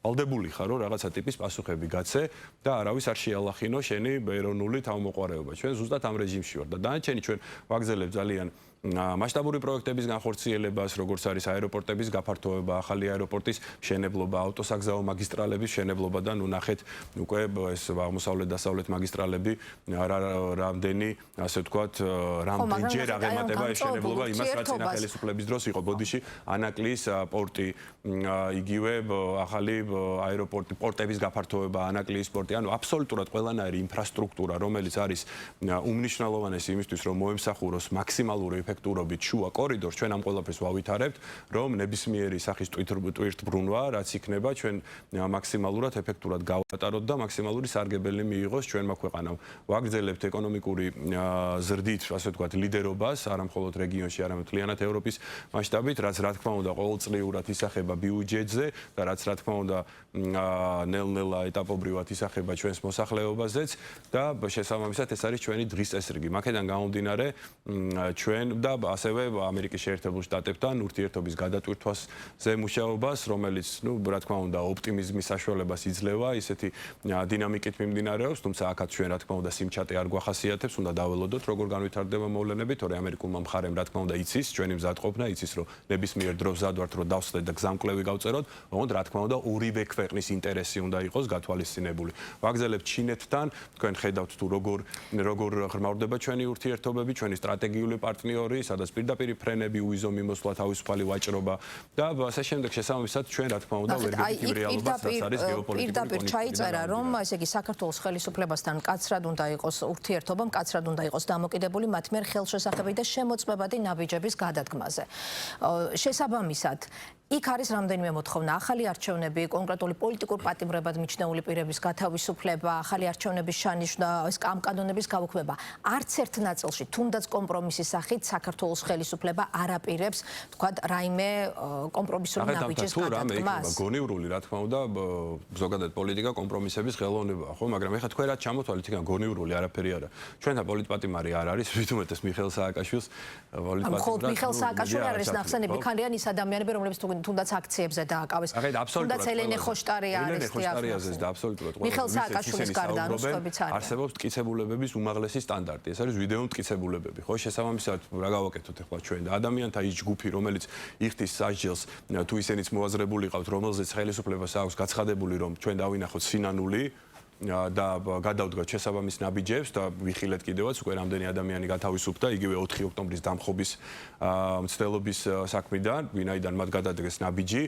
B: ვალდებული ხარ, რომ რაღაცა ტიპის პასუხები გაცე და არავის არ შეალახინო შენი ეროვნული თავმოყარეობა. ჩვენ ზუსტად ამ რეჟიმში ვართ და დანარჩენი ჩვენ ვაგრძელებთ ძალიან მასშტაბური პროექტების განხორციელებას, როგორც არის აეროპორტების გაფართოება, ახალი აეროპორტის მშენებლობა, ავტოსაგზაო მაგისტრალების მშენებლობა და ნუ ნახეთ უკვე ეს აღმოსავლეთ-დასავლეთ მაგისტრალები რამდენი, ასე ვთქვათ, რამდენჯერ აღემატება ეს მშენებლობა იმას, რაც წინა ხელისუფლების დროს იყო. ბოდიში ანაკლიის პორტი, იგივე ახალი აეროპორტი, პორტების გაფართოება, ანაკლიის პორტი, ანუ აბსოლუტურად ყველანაირი ინფრასტრუქტურა, რომელიც არის უმნიშვნელოვანესი იმისთვის, რომ მოემსახუროს მაქსიმალური ეფექტურობით შუა კორიდორს, ჩვენ ამ ყველაფერს ვავითარებთ, რომ ნებისმიერი სახის ტვირთბრუნვა, რაც იქნება, ჩვენ მაქსიმალურად ეფექტურად გავატაროთ და მაქსიმალური სარგებელი მიიღოს ჩვენმა ქვეყანამ. ვაგრძელებთ ეკონომიკური ზრდით, ასე ვთქვათ, ლიდერობას, არა მხოლოდ რეგიონში, არამედ მთლიანად ევროპის მასშტაბით, რაც რა თქმა უნდა ყოველწლიურად ისახება ბიუჯეტზე და რაც რა თქმა უნდა ნელ-ნელა ეტაპობრივად ისახება ჩვენს მოსახლეობაზეც და შესაბამისად ეს არის ჩვენი დღის წესრიგი. მაქედან გამომდინარე, ჩვენ და ასევე ამერიკის შეერთებულ შტატებთან ურთიერთობის გადატვირთვაზე მუშაობას, რომელიც, რა თქმა უნდა, ოპტიმიზმის საშუალებას იძლევა, ისეთი დინამიკით მიმდინარეობს, თუმცა აქაც ჩვენ, რა თქმა უნდა, სიმჩატე არ გვახასიათებს, უნდა დაველოდოთ, როგორ განვითარდება მოვლენები, თორე ამერიკულმა მხარემ, რა თქმა უნდა, იცის, ჩვენი მზადყოფნა, იცის, რომ ნებისმიერ დროს მზად ვართ, რომ დავსვდეთ და გზამკვლევი გავწეროთ, ოღონდ, რა თქმა უნდა, ორივე ქვეყნის ინტერესი უნდა იყოს გათვალისწინებული. ვაგრძელებთ ჩინეთთან, თქვენ ხედავთ თუ როგორ ღრმავდება ჩვენი ურთიერთობები, ჩვენი სტრატეგიული პარტნიორი, სადაც პირდაპირ ფრენები, უიზო მიმოსვლა, თავისუფალი ვაჭრობა და ასე შემდეგ შესაბამისად ჩვენ რა თქმა უნდა ვერ ვიგებთ რეალობას, რაც არის გეოპოლიტიკური
A: პირდაპირ ჩაიწერა, რომ ესე იგი საქართველოს ხელისუფლებასთან მკაცრად უნდა იყოს ურთიერთობა, მკაცრად უნდა იყოს დამოკიდებული მათ მიერ ხელშესახებები და შემოწმებადი ნაბიჯების გადადგმაზე. შესაბამისად იქ არის რამდენიმე მოთხოვნა, ახალი არჩევნები, კონკრეტული პოლიტიკურ პატიმრებად მიჩნეული პირების გათავისუფლება, ახალი არჩევნების შანიშნა, ეს ამ კანონების გაუქმება. არც ერთ ნაწილში, თუნდაც კომპრომისის სახით საქართველოს ხელისუფლება არ აპირებს, თქვათ, რაიმე კომპრომისული ნაბიჯის გადადგმას.
B: გონივრული, რა თქმა უნდა, ზოგადად პოლიტიკა კომპრომისების ხელოვნებაა, ხო, მაგრამ ეხლა თქვენ რაც ჩამოთვალეთ, იქიდან გონივრული არაფერი არა. ჩვენთან პოლიტპატიმარი არ არის, ვიდუმეთეს მიხეილ სააკაშვილს
A: პოლიტპატიმრად. მიხეილ სააკაშვილი არის ნახსენები, იქანიან ის ადამიანები, რომლებიც თუნდაც აქციებზე დააკავეს. თუნდაც ელენე ხოშტარია არის
B: ხოშტარიაზეც და აბსოლუტურად
A: მიხეილ სააკაშვილის გარდა ანუსხებიც არის.
B: არსებობს მტკიცებულებების უმაღლესი სტანდარტი. ეს არის ვიდეო მტკიცებულებები, ხო? შესაბამისად რა გავაკეთოთ ახლა ჩვენ და ადამიანთა ის ჯგუფი, რომელიც იხდის სასჯელს, თუ ისინიც მოაზრებული ყავთ, რომელზეც ხელისუფლებას აქვს გაცხადებული, რომ ჩვენ დავინახოთ სინანული და გადავდგათ შესაბამის ნაბიჯებს და ვიხილეთ კიდევაც უკვე რამდენი ადამიანი გათავისუფლდა იგივე 4 ოქტომბრის დამხობის მცდელობის საქმიდან, ვინაიდან მათ გადადგეს ნაბიჯი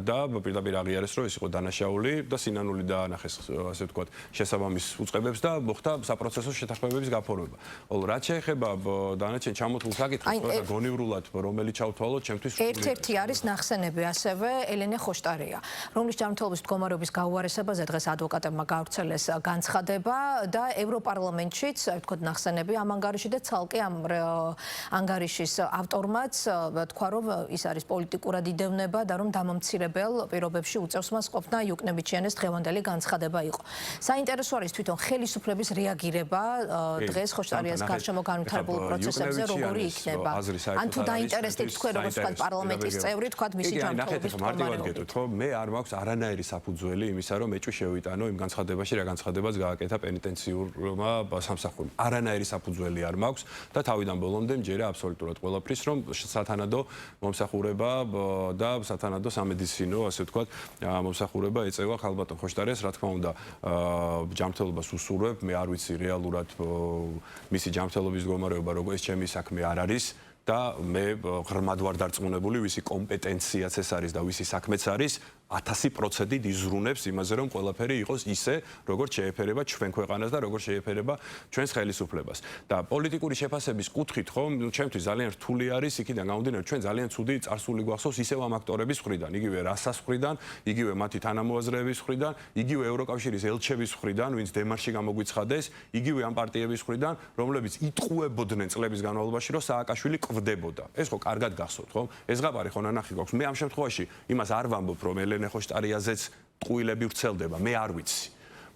B: და პირდაპირ აღიარეს, რომ ეს იყო დანაშაული და სინანული დაანახეს, ასე ვთქვათ, შესაბამის უწყებებს და მოხდა საპროცესო შეთანხმებების გაფორმება. რაც შეეხება დანარჩენ ჩამოთვლილ საკითხებს, ყველა გონივრულად რომელი ჩავთვალოთ, ჩემთვის
A: ერთ-ერთი არის ნახსენები ასევე ელენე ხოშტარია, რომლის ჯანმრთელობის მდგომარეობის გაუარესებაზე დღეს ადვოკატებმა გავრცელეს განცხადება და ევროპარლამენტშიც, ვთქვათ, ნახსენები ამ ანგარიში და ცალკე ამ ანგარიშის ავტორმაც თქვა, რომ ის არის პოლიტიკურად იდევნება და რომ დამამცირებელ პირობებში უწევს მას ყოფნა იუკნებიჩიანეს დღევანდელი განცხადება იყო. საინტერესო არის თვითონ ხელისუფლების რეაგირება დღეს ხოშტარიას გარშემო განვითარებულ პროცესებზე როგორი იქნება. ან თუ დაინტერესდით თქვენ როგორც ვთქვათ პარლამენტის წევრი, ვთქვათ მისი ჯანმრთელობის მდგომარეობით.
B: ხო, მე არ მაქვს არანაირი საფუძველი იმისა, რომ ეჭვი შევიტანო იმ განცხადებაში, რა განცხადებაც გააკეთა პენიტენციურმა სამსახურმა. არანაირი საფუძველი არ მაქვს და თავიდან ბოლომდე მჯერა აბსოლუტურად ყველაფრის, რომ სათანადო მომსახურება და სათანადო სამედიცინო, ასე ვთქვათ, მომსახურება ეწევა ხალბატონ ხოშტარიას, რა თქმა უნდა, ჯანმრთელობას უსურვებ, მე არ ვიცი რეალურად მისი ჯანმრთელობის მდგომარეობა, როგორ ეს ჩემი საქმე არ არის. და მე ღრმად ვარ დარწმუნებული, ვისი კომპეტენციაც ეს არის და ვისი საქმეც არის, 1000% იზრუნებს იმაზე, რომ ყველაფერი იყოს ისე, როგორც შეეფერება ჩვენ ქვეყანას და როგორც შეეფერება ჩვენს ხელისუფლებას. და პოლიტიკური შეფასების კუთხით ხომ, ჩემთვის ძალიან რთული არის იქიდან გამომდინარე, ჩვენ ძალიან ცუდი წარსული გვახსოვს ისევ ამ აქტორების მხრიდან, იგივე რასას მხრიდან, იგივე მათი თანამოაზრეების მხრიდან, იგივე ევროკავშირის ელჩების მხრიდან, ვინც დემარში გამოგვიცხადეს, იგივე ამ პარტიების მხრიდან, რომლებიც იტყუებოდნენ წლების განმავლობაში, რომ სააკაშვილი კვდებოდა. ეს ხო კარგად გახსოვთ, ხო? ეს ზღაპარი ხო ნანახი გვაქვს. მე ამ შემთხვევაში იმას არ ვამბობ, რომ ელენე ხოშტარიაზეც ტყუილები ვრცელდება, მე არ ვიცი.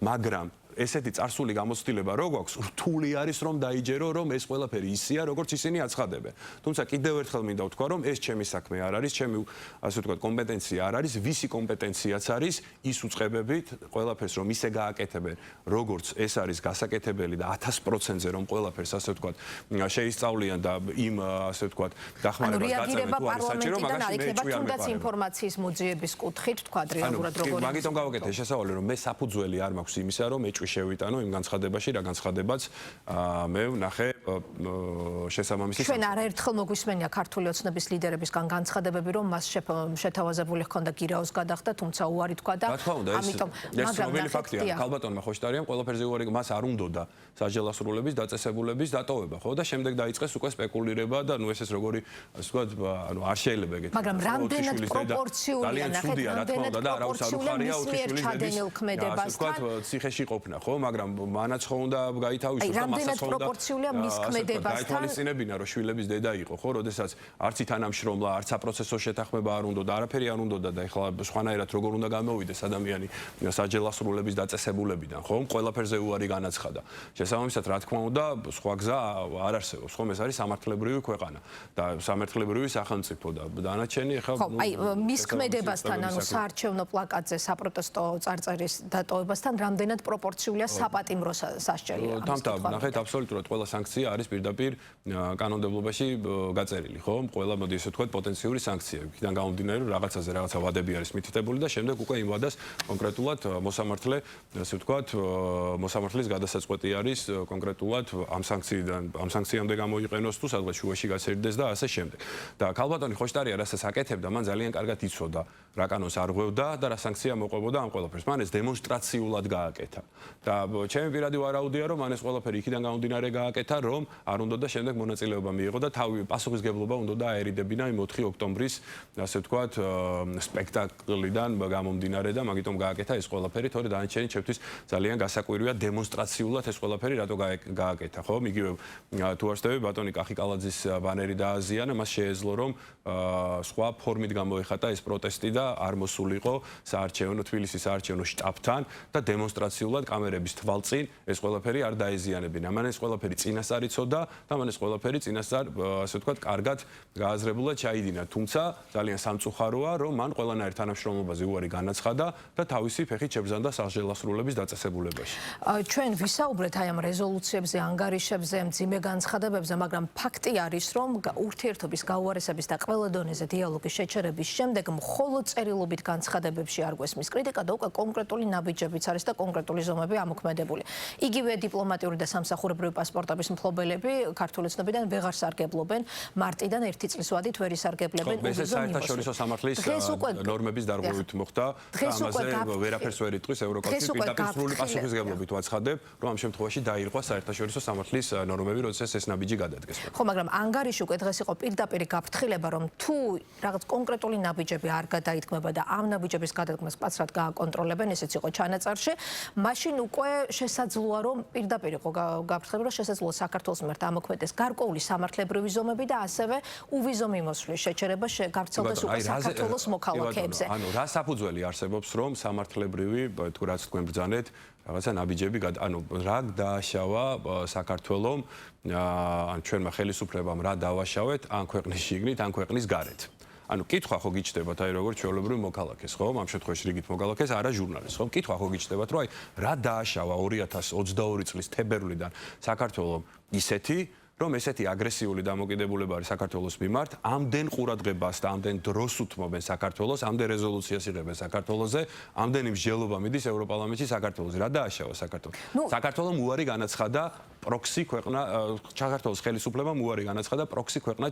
B: მაგრამ ესეთი წარსული გამოცდილება რო გვაქვს, რთული არის რომ დაიჯერო, რომ ეს ყველაფერი ისეა, როგორც ისინი აცხადებენ. თუმცა კიდევ ერთხელ მინდა ვთქვა, რომ ეს ჩემი საქმე არ არის, ჩემი ასე ვთქვათ, კომპეტენცია არ არის, ვისი კომპეტენციაც არის ის უწყებებით ყველაფერს რომ ისე გააკეთებენ, როგორც ეს არის გასაკეთებელი და 1000%-ზე რომ ყველაფერს ასე ვთქვათ, შეისწავლიან და იმ ასე ვთქვათ, დახმარებას გაწევენ თუ არის საჭირო, მაგაში მე ჭვი არ
A: თუნდაც
B: მეყარება.
A: ინფორმაციის მოძიების კუთხით თქვა რეალურად როგორ
B: არის. მაგიტომ გავაკეთე შესავალე, რომ მე საფუძველი არ მაქვს იმისა, რომ შევიტანო იმ განცხადებაში, რა განცხადებაც მე ვნახე შესაბამისი.
A: ჩვენ არაერთხელ მოგვისმენია ქართული ოცნების ლიდერებისგან განცხადებები, რომ მას შეთავაზებული ჰქონდა გირაოს გადახდა, თუმცა უარი თქვა და
B: ამიტომ მაგრამ ფაქტია, ქალბატონმა ხოშტარიამ ყველაფერზე უარი, მას არ უნდოდა საჯელასრულების დაწესებულების დატოვება, ხო? და შემდეგ დაიწყეს უკვე სპეკულირება და ნუ ეს როგორი ასე ვთქვათ, ანუ არ შეიძლება ეგეთი.
A: მაგრამ რამდენად პროპორციულია, ნახეთ, რამდენად პროპორციულია მისმიერ ჩადენილ ქმედებასთან.
B: ციხეში ყოფნა, ხო, მაგრამ მანაც ხო უნდა გაითავისოს და მასაც ხო უნდა
A: პროპორციულია მის ქმედებასთან.
B: გაითვალისწინებინა, რომ შვილების დედა იყო, ხო, როდესაც არც ითანამშრომლა, არც საპროცესო შეთანხმება არ უნდა და არაფერი არ უნდა და ეხლა სხვანაირად როგორ უნდა გამოვიდეს ადამიანი საჯელასრულების დაწესებულებიდან, ხო, ყველაფერზე უარი განაცხადა. შესაბამისად, რა თქმა უნდა, სხვა გზა არ არსებობს, ხო, ეს არის სამართლებრივი ქვეყანა და სამართლებრივი სახელმწიფო და დანარჩენი ეხლა
A: ხო, აი მის ქმედებასთან, ანუ საარჩევნო პლაკატზე საპროტესტო წარწერის დატოვებასთან რამდენად პროპორციულია საპატიმრო სასჯელი.
B: თამთა, ნახეთ, აბსოლუტურად ყველა სანქცია არის პირდაპირ კანონმდებლობაში გაწერილი, ხო? ყველა მოდი ესე ვთქვათ პოტენციური სანქცია. იქიდან გამომდინარე, რომ რაღაცაზე რაღაცა ვადები არის მითითებული და შემდეგ უკვე იმ ვადას კონკრეტულად მოსამართლე, ასე ვთქვათ, მოსამართლის გადასაწყვეტი არის კონკრეტულად ამ სანქციამდე გამოიყენოს თუ სადღაც შუაში გაცერდეს და ასე შემდეგ. და ქალბატონი ხოშტარია რასაც აკეთებდა, მან ძალიან კარგად იცოდა რა კანონს არ ღვევდა და რა სანქცია მოყვებოდა ამ ყველაფერს. მან ეს დემონსტრაციულად გააკეთა. და ჩემი პირადი ვარაუდია, რომ მან ეს ყველაფერი იქიდან გამომდინარე გააკეთა, რომ არ უნდა და შემდეგ მონაწილეობა მიიღო და თავი პასუხისგებლობა უნდა და აერიდებინა იმ 4 ოქტომბრის, ასე ვთქვათ, სპექტაკლიდან გამომდინარე და მაგიტომ გააკეთა ეს ყველაფერი, თორე დანარჩენი ჩემთვის ძალიან გასაკვირია დემონსტრაციულად ეს ყველაფერი რატო გააკეთა, ხო? იგივე თუ არ ვშთები, ბატონი კახიკალაძის ბანერი დააზიანა, მას შეეძლო რომ სხვა ფორმით გამოეხატა ეს პროტესტი და არ მოსულიყო საარჩევნო თბილისის საარჩევნო შტაბთან და დემონსტრაციულად კამერების თვალწინ ეს ყველაფერი არ დაეზიანებინა. მან ეს ყველაფერი წინასწარ იცოდა და მან ეს ყველაფერი წინასწარ, ასე ვთქვათ, კარგად გააზრებულად ჩაიდინა. თუმცა ძალიან სამწუხაროა, რომ მან ყველანაირ თანამშრომლობაზე უარი განაცხადა და თავისი ფეხით შებრძანდა საჯელასრულების დაწესებულებაში.
A: ჩვენ ვისაუბრეთ აი ამ რეზოლუციებზე, ანგარიშებზე, მძიმე განცხადებებზე, მაგრამ ფაქტი არის, რომ ურთიერთობის გაუარესების და ყველა დონეზე დიალოგის შეჩერების შემდეგ მხოლოდ წერილობით განცხადებებში არ გვესმის კრიტიკა და უკვე კონკრეტული ნაბიჯებიც არის და კონკრეტული ზომები ამოქმედებული. იგივე დიპლომატიური და სამსახურებრივი პასპორტების მფლობელები ქართული ოცნებიდან ვეღარ სარგებლობენ, მარტიდან 1 წლის ვადით ვერ ისარგებლებენ
B: ეს საერთაშორისო სამართლის ნორმების დარღვევით მოხდა და ამაზე ვერაფერს ვერ იტყვის ევროკავშირი პირდაპირ სრული პასუხისმგებლობით ვაცხადებ, რომ ამ შემთხვევაში დაირღვა საერთაშორისო სამართლის ნორმები, როდესაც ეს ნაბიჯი გადადგეს.
A: ხო, მაგრამ ანგარიში უკვე დღეს იყო პირდაპირ გაფრთხილება, რომ თუ რაღაც კონკრეტული ნაბიჯები არ გადაითქმება და ამ ნაბიჯების გადადგმას მკაცრად გააკონტროლებენ, ესეც იყო ჩანაწერში, მაშინ უკვე შესაძლოა, რომ პირდაპირ იყო გაფრთხილება, რომ შესაძლოა საქართველოს მიმართ ამოქმედდეს გარკვეული სამართლებრივი ზომები და ასევე უვიზო მიმოსვლის შეჩერება გავრცელდეს უკვე საქართველოს მოქალაქეებზე.
B: ანუ რა საფუძველი არსებობს, რომ სამართლებრივი, თუ რაც თქვენ ბრძანეთ, რაღაცა ნაბიჯები, ანუ რა დააშავა საქართველომ, ან ჩვენმა ხელისუფლებამ რა დავაშავეთ ან ქვეყნის შიგნით, ან ქვეყნის გარეთ. ანუ კითხვა ხო გიჩნდებათ აი როგორც ჩვეულებრივ მოქალაქეს, ხო? ამ შემთხვევაში რიგით მოქალაქეს, არა ჟურნალისტს, ხო? კითხვა ხო გიჩნდებათ, რომ აი რა დააშავა 2022 წლის თებერვლიდან საქართველომ ისეთი რომ ესეთი აგრესიული დამოკიდებულება არის საქართველოს მიმართ, ამდენ ყურადღებას და ამდენ დროს უთმობენ საქართველოს, ამდენ რეზოლუციას იღებენ საქართველოზე, ამდენი მსჯელობა მიდის ევროპარლამენტში საქართველოზე. რა დააშავა საქართველოს? საქართველოს უარი განაცხადა პროქსი ქვეყნა საქართველოს ხელისუფლებამ უარი განაცხადა პროქსი ქვეყნა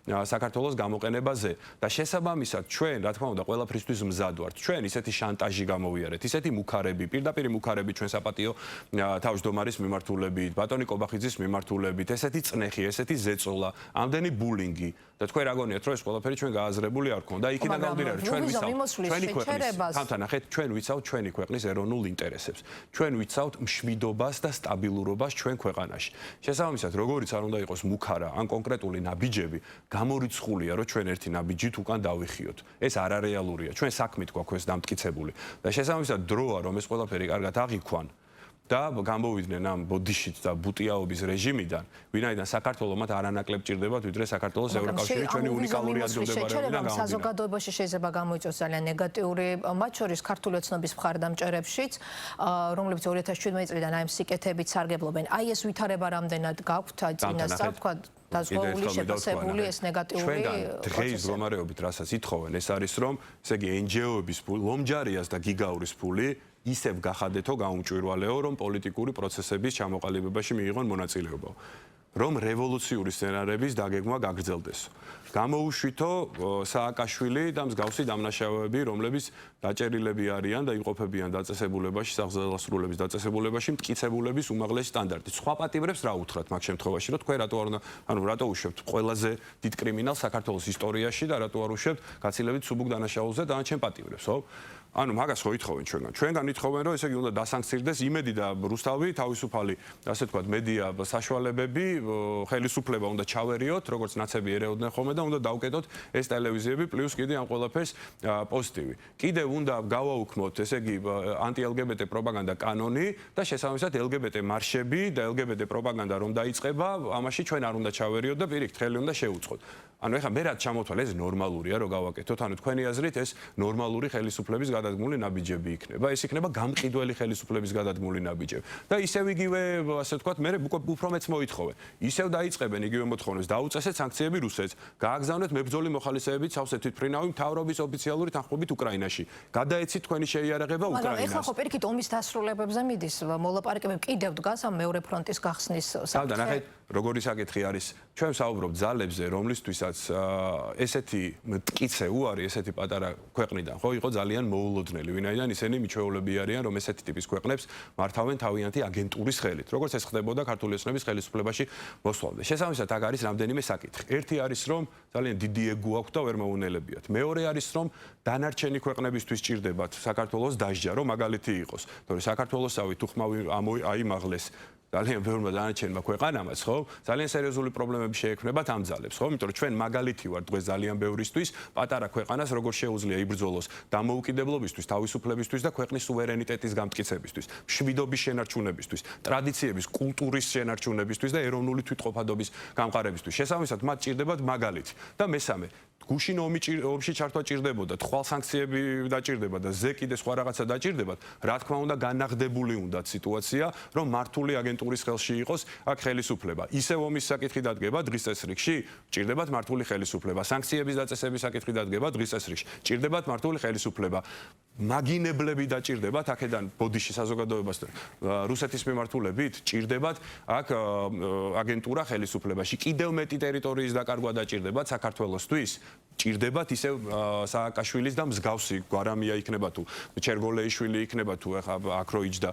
B: საქართველოს გამოყენებაზე და შესაბამისად ჩვენ რა თქმა უნდა ყველაფრისთვის მზად ვართ. ჩვენ ისეთი შანტაჟი გამოვიარეთ, ისეთი მუქარები, პირდაპირ მუქარები ჩვენ საპატიო თავმჯდომარის მიმართულებით, ბატონი კობახიძის მიმართულებით, ესეთი წნეხი, ესეთი ზეწოლა, ამდენი ბულინგი და თქვენ რა გონიათ რომ ეს ყველაფერი ჩვენ გააზრებული არ გქონდა. იქიდან გამომდინარე ჩვენ ვიცავთ ჩვენი ქვეყნის ეროვნულ ინტერესებს. ჩვენ ვიცავთ მშვიდობას და სტაბილურობას ჩვენ ქვეყანაში. შესაბამისად, როგორიც არ უნდა იყოს მუქარა ან კონკრეტული ნაბიჯები, გამორიცხულია რომ ჩვენ ერთი ნაბიჯით უკან დავიხიოთ. ეს არარეალურია. ჩვენ საქმით გვაქვს ეს დამტკიცებული და შესაბამისად დროა რომ ეს ყველაფერი კარგად აღიქვან და გამოვიდნენ ამ ბოდიშით და ბუტიაობის რეჟიმიდან, ვინაიდან საქართველოს მათ არანაკლებ ჭირდებათ, ვიდრე საქართველოს ევროკავშირი ჩვენი უნიკალური ადგილმდებარეობიდან გამომდინარე.
A: საზოგადოებაში შეიძლება გამოიწვიოს ძალიან ნეგატიური, მათ შორის ქართული ოცნობის მხარდამჭერებშიც, რომლებიც 2017 წლიდან აი ამ სიკეთებით სარგებლობენ. აი ეს ვითარება რამდენად გაქვთ წინასწარ თქვა დაზღვეული შეფასებული ეს ნეგატიური
B: დღეის მდგომარეობით, რასაც ითხოვენ, ეს არის რომ, ესე იგი NGO-ების ლომჯარიას და გიგაურის ფული ისევ გახადეთო გაუმჭვირვალეო, რომ პოლიტიკური პროცესების ჩამოყალიბებაში მიიღონ მონაწილეობა. რომ რევოლუციური სცენარების დაგეგმვა გაგრძელდეს. გამოუშვითო სააკაშვილი და მსგავსი დამნაშავეები, რომლებიც დაჭერილები არიან და იმყოფებიან დაწესებულებაში, სახელმწიფოს დაწესებულებაში, მტკიცებულების უმაღლესი სტანდარტით. სხვა პატიმრებს რა უთხრათ მაგ შემთხვევაში, რომ თქვენ რატო უშვებთ ყველაზე დიდ კრიმინალს საქართველოს ისტორიაში და რატო არ უშვებთ გაცილებით სუბუქ დანაშაულზე დანარჩენ პატიმრებს, ხო? ანუ მაგას ხო ითხოვენ ჩვენგან. ჩვენგან ითხოვენ, რომ ესე იგი უნდა დასანქცირდეს იმედი და რუსთავი, თავისუფალი, ასე ვთქვათ, მედია საშუალებები, ხელისუფლება უნდა ჩავერიოთ, როგორც ნაცები ერეოდნენ ხოლმე და უნდა დავკეტოთ ეს ტელევიზიები პლუს კიდე ამ ყველაფერს პოზიტივი. კიდევ უნდა გავაუქმოთ, ესე იგი, ანტი-LGBT პროპაგანდა კანონი და შესაბამისად LGBT მარშები და LGBT პროპაგანდა რომ დაიწყება, ამაში ჩვენ არ უნდა ჩავერიოთ და პირიქით ხელი უნდა შევუწყოთ. ანუ ეხლა მე რაც ჩამოთვალე, ეს ნორმალურია რომ გავაკეთოთ, ანუ თქვენი აზრით ეს ნორმალური ხელისუფლების გადადგმული ნაბიჯები იქნება. ეს იქნება გამყიდველი ხელისუფლების გადადგმული ნაბიჯები. და ისევ იგივე, ასე ვთქვათ, მე უფრო მეც მოითხოვე. ისევ დაიწყებენ იგივე მოთხოვნებს, დაუწესეთ სანქციები რუსეთს, გააგზავნეთ მებრძოლი მოხალისეებით სავსე თვითმფრინავი მთავრობის ოფიციალური თანხმობით უკრაინაში. გადაეცით თქვენი შეიარაღება უკრაინას.
A: ეხლა ხო პირიქით ომის დასრულებებზე მიდის მოლაპარაკებები კიდევ დგას ამ მეორე ფრონტის გახსნის საკითხი.
B: როგორი საკითხი არის, ჩვენ საუბრობთ ძალებზე, რომლისთვისაც ესეთი მტკიცე უარი, ესეთი პატარა ქვეყნიდან, ხო, იყო ძალიან მოულოდნელი, ვინაიდან ისინი მიჩვეულები არიან, რომ ესეთი ტიპის ქვეყნებს მართავენ თავიანთი აგენტურის ხელით, როგორც ეს ხდებოდა ქართული ოცნების ხელისუფლებაში მოსვლამდე. შესაბამისად, აქ არის რამდენიმე საკითხი. ერთი არის, რომ ძალიან დიდი ეგო აქვს და ვერ მოუნელებიათ. მეორე არის, რომ დანარჩენი ქვეყნებისთვის ჭირდებათ საქართველოს დასჯა, რომ მაგალითი იყოს. თორე საქართველოსავი თუ ხმავი აიმაღლეს ძალიან ბევრმა დანარჩენმა ქვეყანამაც, ხო? ძალიან სერიოზული პრობლემები შეექმნებათ ამ ძალებს, ხო? იმიტომ რომ ჩვენ მაგალითი ვართ დღეს ძალიან ბევრისთვის, პატარა ქვეყანას როგორ შეუძლია იბრძოლოს დამოუკიდებლობისთვის, თავისუფლებისთვის და ქვეყნის სუვერენიტეტის გამტკიცებისთვის, მშვიდობის შენარჩუნებისთვის, ტრადიციების, კულტურის შენარჩუნებისთვის და ეროვნული თვითყოფადობის გამყარებისთვის. შესაბამისად, მათ ჭირდებათ მაგალითი. და მესამე, გუშინ ომში ჩართვა ჭირდებოდა, თვალ სანქციები დაჭირდება და ზე კიდე სხვა რაღაცა დაჭირდებათ, რა თქმა უნდა განაღდებული უნდათ სიტუაცია, რომ მართული აგენტურის ხელში იყოს აქ ხელისუფლება. ისევ ომის საკითხი დადგება დღის წესრიგში, ჭირდებათ მართული ხელისუფლება. სანქციების დაწესების საკითხი დადგება დღის წესრიგში, ჭირდებათ მართული ხელისუფლება. მაგინებლები დაჭირდებათ აქედან ბოდიში საზოგადოებასთან რუსეთის მიმართულებით, ჭირდებათ აქ აგენტურა ხელისუფლებაში. კიდევ მეტი ტერიტორიის დაკარგვა დაჭირდებათ საქართველოსთვის. ჭირდებათ ისევ სააკაშვილის და მსგავსი გვარამია იქნება თუ ჩერგოლეიშვილი იქნება თუ ახლა აქ რო იჯდა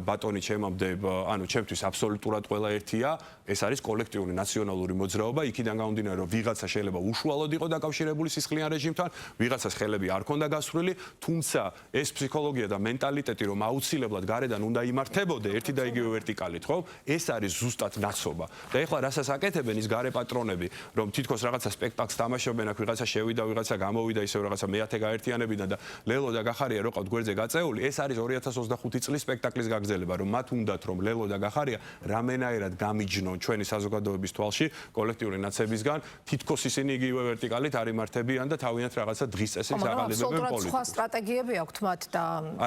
B: ბატონი ჩემამდე, ანუ ჩემთვის აბსოლუტურად ყველა ერთია, ეს არის კოლექტიური ნაციონალური მოძრაობა, იქიდან გამომდინარე რომ ვიღაცა შეიძლება უშუალოდ იყო დაკავშირებული სისხლიან რეჟიმთან, ვიღაცას ხელები არ ქონდა გასვლილი, თუმცა ეს ფსიქოლოგია და მენტალიტეტი რომ აუცილებლად გარედან უნდა იმართებოდე ერთი და იგივე ვერტიკალით, ხო? ეს არის ზუსტად ნაცობა. და ეხლა რასაც აკეთებენ ის გარე პატრონები, რომ თითქოს რაღაცა სპექტაკლს თამაშობენ, აქ ვიღაცა შევიდა, ვიღაცა გამოვიდა, ისევ რაღაცა მეათე გაერთიანებიდან და ლელო და გახარია რო ყავთ გვერდზე გაწეული, ეს არის 2025 წლის სპექტაკლის გაგრძელება, რომ მათ უნდათ რომ ლელო და გახარია რამენაერად გამიჯნონ ჩვენი საზოგადოების თვალში კოლექტიური ნაცებისგან, თითქოს ისინი იგივე ვერტიკალით არ იმართებიან და თავიანთ რაღაცა დღის წესრიგს აღალებებენ პოლიტიკას.
A: სხვა სტრატეგიები აქვთ მათ და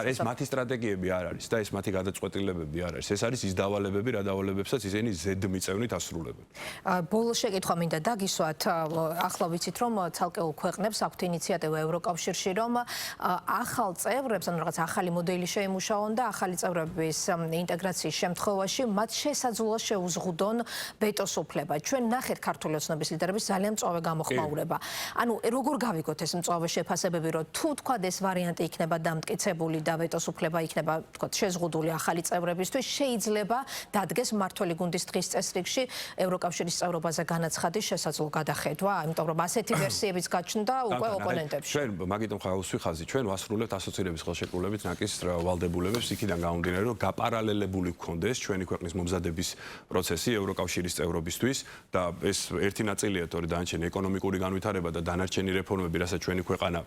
B: ეს მათი სტრატეგიები არ არის და ეს მათი გადაწყვეტილებები არ არის. ეს არის ის დავალებები, რა დავალებებსაც ისინი ზედმიწევნით ასრულებენ.
A: ბოლოს შეკითხვა მინდა დაგისვათ, ახლა ვიცით რომ ცალკეულ ქვეყნებს აქვთ ინიციატივა ევროკავშირში, რომ ახალ წევრებს, ანუ რაღაც ახალი მოდელი შეიმუშაონ და ახალი წევრების ინტეგრაციის შემთხვევაში მათ შესაძლოა შეუზღუდონ ვეტოს უფლება. ჩვენ ნახეთ ქართული ოცნების ლიდერების ძალიან მწვავე გამოხმაურება. ანუ როგორ გავიგოთ ეს მწვავე შეფასებები, რომ თუ თქვა ეს ვარიანტი იქნება დამტკიცებული და ვეტოს უფლება იქნება თქვა შეზღუდული ახალი წევრებისთვის, შეიძლება დადგეს მმართველი გუნდის დღის წესრიგში ევროკავშირის წევრობაზე განაცხადის შესაძლო გადახედვა, იმიტომ რომ ასეთი ვერსიებიც გაჩნდა უკვე ოპონენტებში.
B: ჩვენ მაგიტომ ხალხი ხაზი ჩვენ ვასრულებთ ასოცირების ხელშეკრულებით ნაკის ვალდებულებებს იქიდან გამომდინარე რომ გაპარალელებული გქონდეს ჩვენი ქვეყნის მომზადების პროცესი ევროკავშირის წევრობისთვის და ეს ერთი ნაწილია თორე დანარჩენი ეკონომიკური განვითარება და დანარჩენი რეფორმები, რასაც ჩვენი ქვეყანა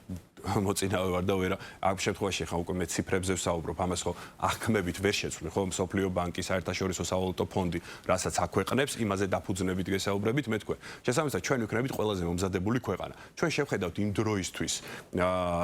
B: მოწინავე ვარ და ვერა ამ შემთხვევაში ხა უკვე მე ციფრებზე ვსაუბრობ, ამას ხო აღქმებით ვერ შეცვლი ხო მსოფლიო ბანკი, საერთაშორისო სავალუტო ფონდი, რასაც აქვეყნებს, იმაზე დაფუძნებით გესაუბრებით მე თქვენ. შესაბამისად ჩვენ ვიქნებით ყველაზე მომზადებული ქვეყანა. ჩვენ შევხედავთ იმ დროისთვის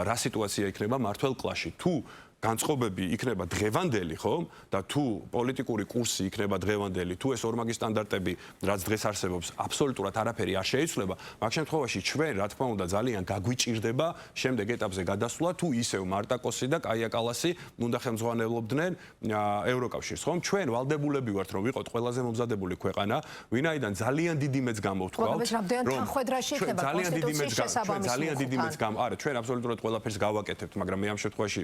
B: რა სიტუაცია იქნება მართლ კლასში. თუ განწყობები იქნება დღევანდელი, ხო? და თუ პოლიტიკური კურსი იქნება დღევანდელი, თუ ეს ორმაგი სტანდარტები, რაც დღეს არსებობს, აბსოლუტურად არაფერი არ შეიცვლება, მაგ შემთხვევაში ჩვენ, რა თქმა უნდა, ძალიან გაგვიჭირდება შემდეგ ეტაპზე გადასვლა, თუ ისევ მარტაკოსი და კაია კალასი უნდა ხელმძღვანელობდნენ ევროკავშირს, ხო? ჩვენ ვალდებულები ვართ, რომ ვიყოთ ყველაზე მომზადებული ქვეყანა, ვინაიდან ძალიან დიდი მეც გამოვთქვავთ,
A: რომ
B: ძალიან დიდი მეც არა, ჩვენ აბსოლუტურად ყველაფერს გავაკეთებთ, მაგრამ მე ამ შემთხვევაში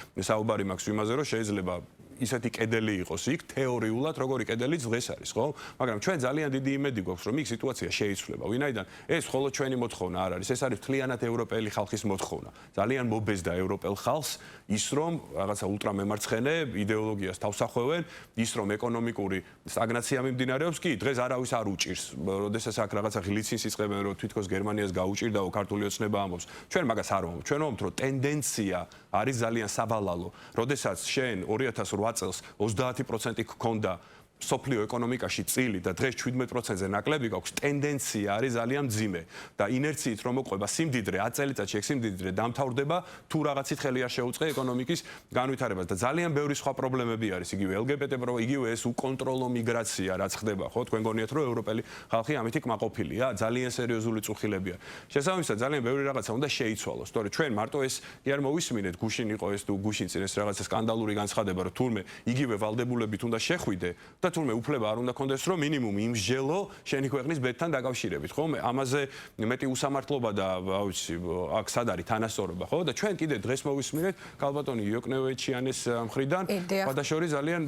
B: საუბარი მაქვს იმაზე, რომ შეიძლება ისეთი კედელი იყოს იქ თეორიულად, როგორი კედელიც დღეს არის, ხო? მაგრამ ჩვენ ძალიან დიდი იმედი გვაქვს, რომ იქ სიტუაცია შეიცვლება. ვინაიდან ეს მხოლოდ ჩვენი მოთხოვნა არ არის, ეს არის მთლიანად ევროპელი ხალხის მოთხოვნა. ძალიან მობეზდა ევროპელ ხალხს ის, რომ რაღაცა ულტრამემარცხენე იდეოლოგიას თავსახვევენ, ის, რომ ეკონომიკური სტაგნაცია მიმდინარეობს, კი, დღეს არავის არ უჭირს. როდესაც აქ რაღაცა ღილიცინს იწყებენ, რომ თვითონ გერმანიას გაუჭირდაო ქართული ოცნება ამბობს. ჩვენ მაგას არ ვამბობთ. ჩვენ ვამბობთ, რომ ტენდენცია არის ძალიან საბალალო. როდესაც შენ 2008 წელს 30% გქონდა სოფლიო ეკონომიკაში წილი და დღეს 17%-ზე ნაკლები გაქვს, ტენდენცია არის ძალიან მძიმე და ინერციით რომ მოყვება სიმდიდრე 10 წელიწადში ეს სიმდიდრე დამთავრდება თუ რაღაცით ხელი არ შეუწყე ეკონომიკის განვითარებას და ძალიან ბევრი სხვა პრობლემები არის, იგივე LGBT პრობლემა, იგივე ეს უკონტროლო მიგრაცია, რაც ხდება, ხო? თქვენ გონიათ რომ ევროპელი ხალხი ამით კმაყოფილია, ძალიან სერიოზული წუხილებია. შესაბამისად, ძალიან ბევრი რაღაცა უნდა შეიცვალოს. თორე ჩვენ მარტო ეს კი არ მოვისმინეთ, გუშინ იყო ეს თუ გუშინ წინ ეს რაღაცა სკანდალური განცხადება, რომ თურმე იგივე ვალდებულებით უნდა შეხვიდე და თურმე უფლება არ უნდა კონდეს, რომ მინიმუმ იმსჯელო შენი ქვეყნის ბედთან დაკავშირებით, ხო? ამაზე მეტი უსამართლობა და ავიცი, აქ სად არის თანასწორობა, ხო? და ჩვენ კიდე დღეს მოვისმინეთ ქალბატონი იოკნევიჩიანის მხრიდან, სხვადასხვა ძალიან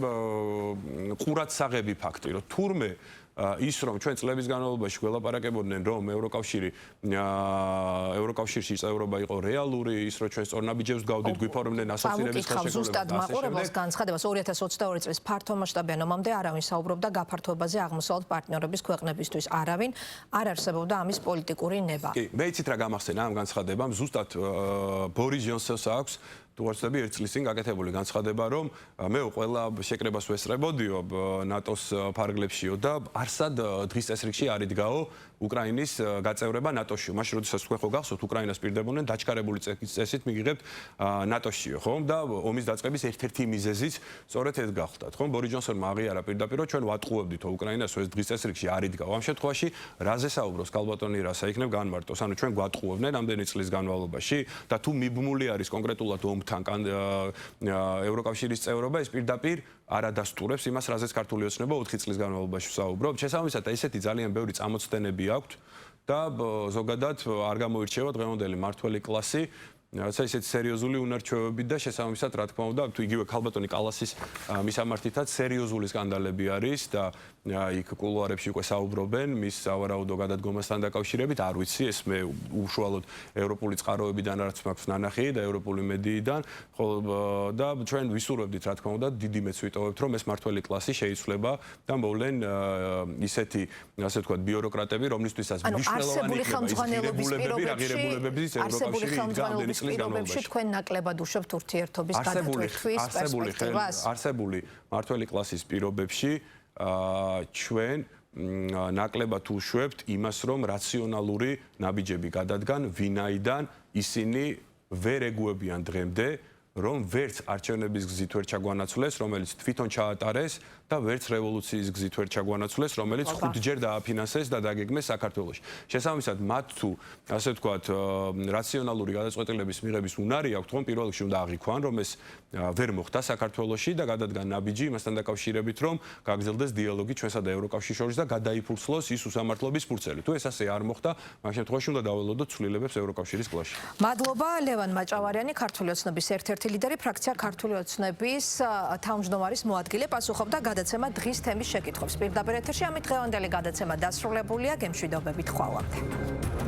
B: ყურადსაღები ფაქტი, რომ თურმე ის რომ ჩვენ წლების განმავლობაში გველაპარაკებოდნენ რომ ევროკავშირში წევრობა იყო რეალური, ის რომ ჩვენ სწორნაბიჯებს გავდით, გვიფორმდნენ ასოცირების ხელშეკრულებას.
A: ზუსტად მაყურებელს განცხადებას 2022 წლის ფართომასშტაბიან ომამდე არავინ საუბრობდა გაფართოებაზე აღმოსავლეთ პარტნიორების ქვეყნებისთვის. არავინ არ არსებობდა ამის პოლიტიკური ნება.
B: კი, მე იცით რა გამახსენა ამ განცხადებამ, ზუსტად ბორის ჯონსონს აქვს თუ არ ვცდები, 1 წლის წინ გაკეთებული განცხადება, რომ მე ყველა შეკრებას ვესწრებოდიო ნატოს ფარგლებშიო და არსად დღის წესრიგში არ იდგაო უკრაინის გაწევრება ნატოში. მაშინ როდესაც თქვენ ხო გახსოვთ, უკრაინას პირდებოდნენ დაჩქარებული წესით მიგიღებთ ნატოშიო, ხო? და ომის დაწყების ერთ-ერთი მიზეზიც სწორედ ეს გახდათ, ხო? ბორის ჯონსონმა აღიარა პირდაპირ, რომ ჩვენ ვატყუებდითო უკრაინას, ეს დღის წესრიგში არ იდგაო. ამ შემთხვევაში რაზე საუბრობს ქალბატონი, რასა იქნებ განმარტოს? ანუ ჩვენ გვატყუებდნენ ამდენი წლის განმავლობაში და თუ მიბმული არის კონკრეტულად ომთან ევროკავშირის წევრობა, ეს პირდაპირ არ ადასტურებს იმას, რაზეც ქართული ოცნება 4 წლის განმავლობაში ვსაუბრობ. შესაბამისად, ესეთი ძალიან ბევრი წამოწდენები აქვთ და ზოგადად არ გამოირჩევა დღევანდელი მმართველი კლასი რაღაცა ისეთი სერიოზული უნარჩვევებით და შესაბამისად, რა თქმა უნდა, თუ იგივე ქალბატონი კალასის მისამართითაც სერიოზული სკანდალები არის და იქ კულუარებში უკვე საუბრობენ მის სავარაუდო გადადგომასთან დაკავშირებით, არ ვიცი, ეს მე უშუალოდ ევროპული წყაროებიდან რაც მაქვს ნანახი და ევროპული მედიიდან, და ჩვენ ვისურვებდით, რა თქმა უნდა, დიდი მეც ვიტოვებთ, რომ ეს მმართველი კლასი შეიცვლება და მოვლენ ისეთი, ასე ვთქვათ, ბიუროკრატები, რომლისთვისაც მნიშვნელოვანი
A: პირობებში თქვენ ნაკლებად უშვებთ ურთიერთობის გადატვირთვის პერსპექტივას?
B: არსებული მმართველი კლასის პირობებში ჩვენ ნაკლებად უშვებთ იმას, რომ რაციონალური ნაბიჯები გადადგან, ვინაიდან ისინი ვერ ეგუებიან დღემდე რომ ვერც არჩევნების გზით ვერ ჩაგვანაცვლეს, რომელიც თვითონ ჩაატარეს და ვერც რევოლუციის გზით ვერ ჩაგვანაცვლეს, რომელიც 5-ჯერ დააფინანსეს და დაგეგმეს საქართველოში. შესაბამისად, მათ თუ ასე ვთქვათ, რაციონალური გადაწყვეტილების მიღების უნარი აქვთ, რომ პირველ რიგში უნდა აღიქვან, რომ ეს ვერ მოხდა საქართველოში და გადადგა ნაბიჯი იმასთან დაკავშირებით, რომ გაგრძელდეს დიალოგი ჩვენსა და ევროკავშირის შორის და გადაიფურცლოს ის უსამართლობის ფურცელი. თუ ეს ასე არ მოხდა, მაგ შემთხვევაში უნდა დაველოდოთ ცვლილებებს ევროკავშირის კლასში.
A: მადლობა ლევან მაჭავარიანი, ქართული ოცნების ერთ-ერთი ლიდერი, ფრაქცია ქართული ოცნების თავმჯდომარის მოადგილე, პასუხობდა გადაცემა დღის თემის შეკითხვებს. პირდაპირ ეთერში ამით დღევანდელი გადაცემა დასრულებულია. გემშვიდობებით, ხვალამდე.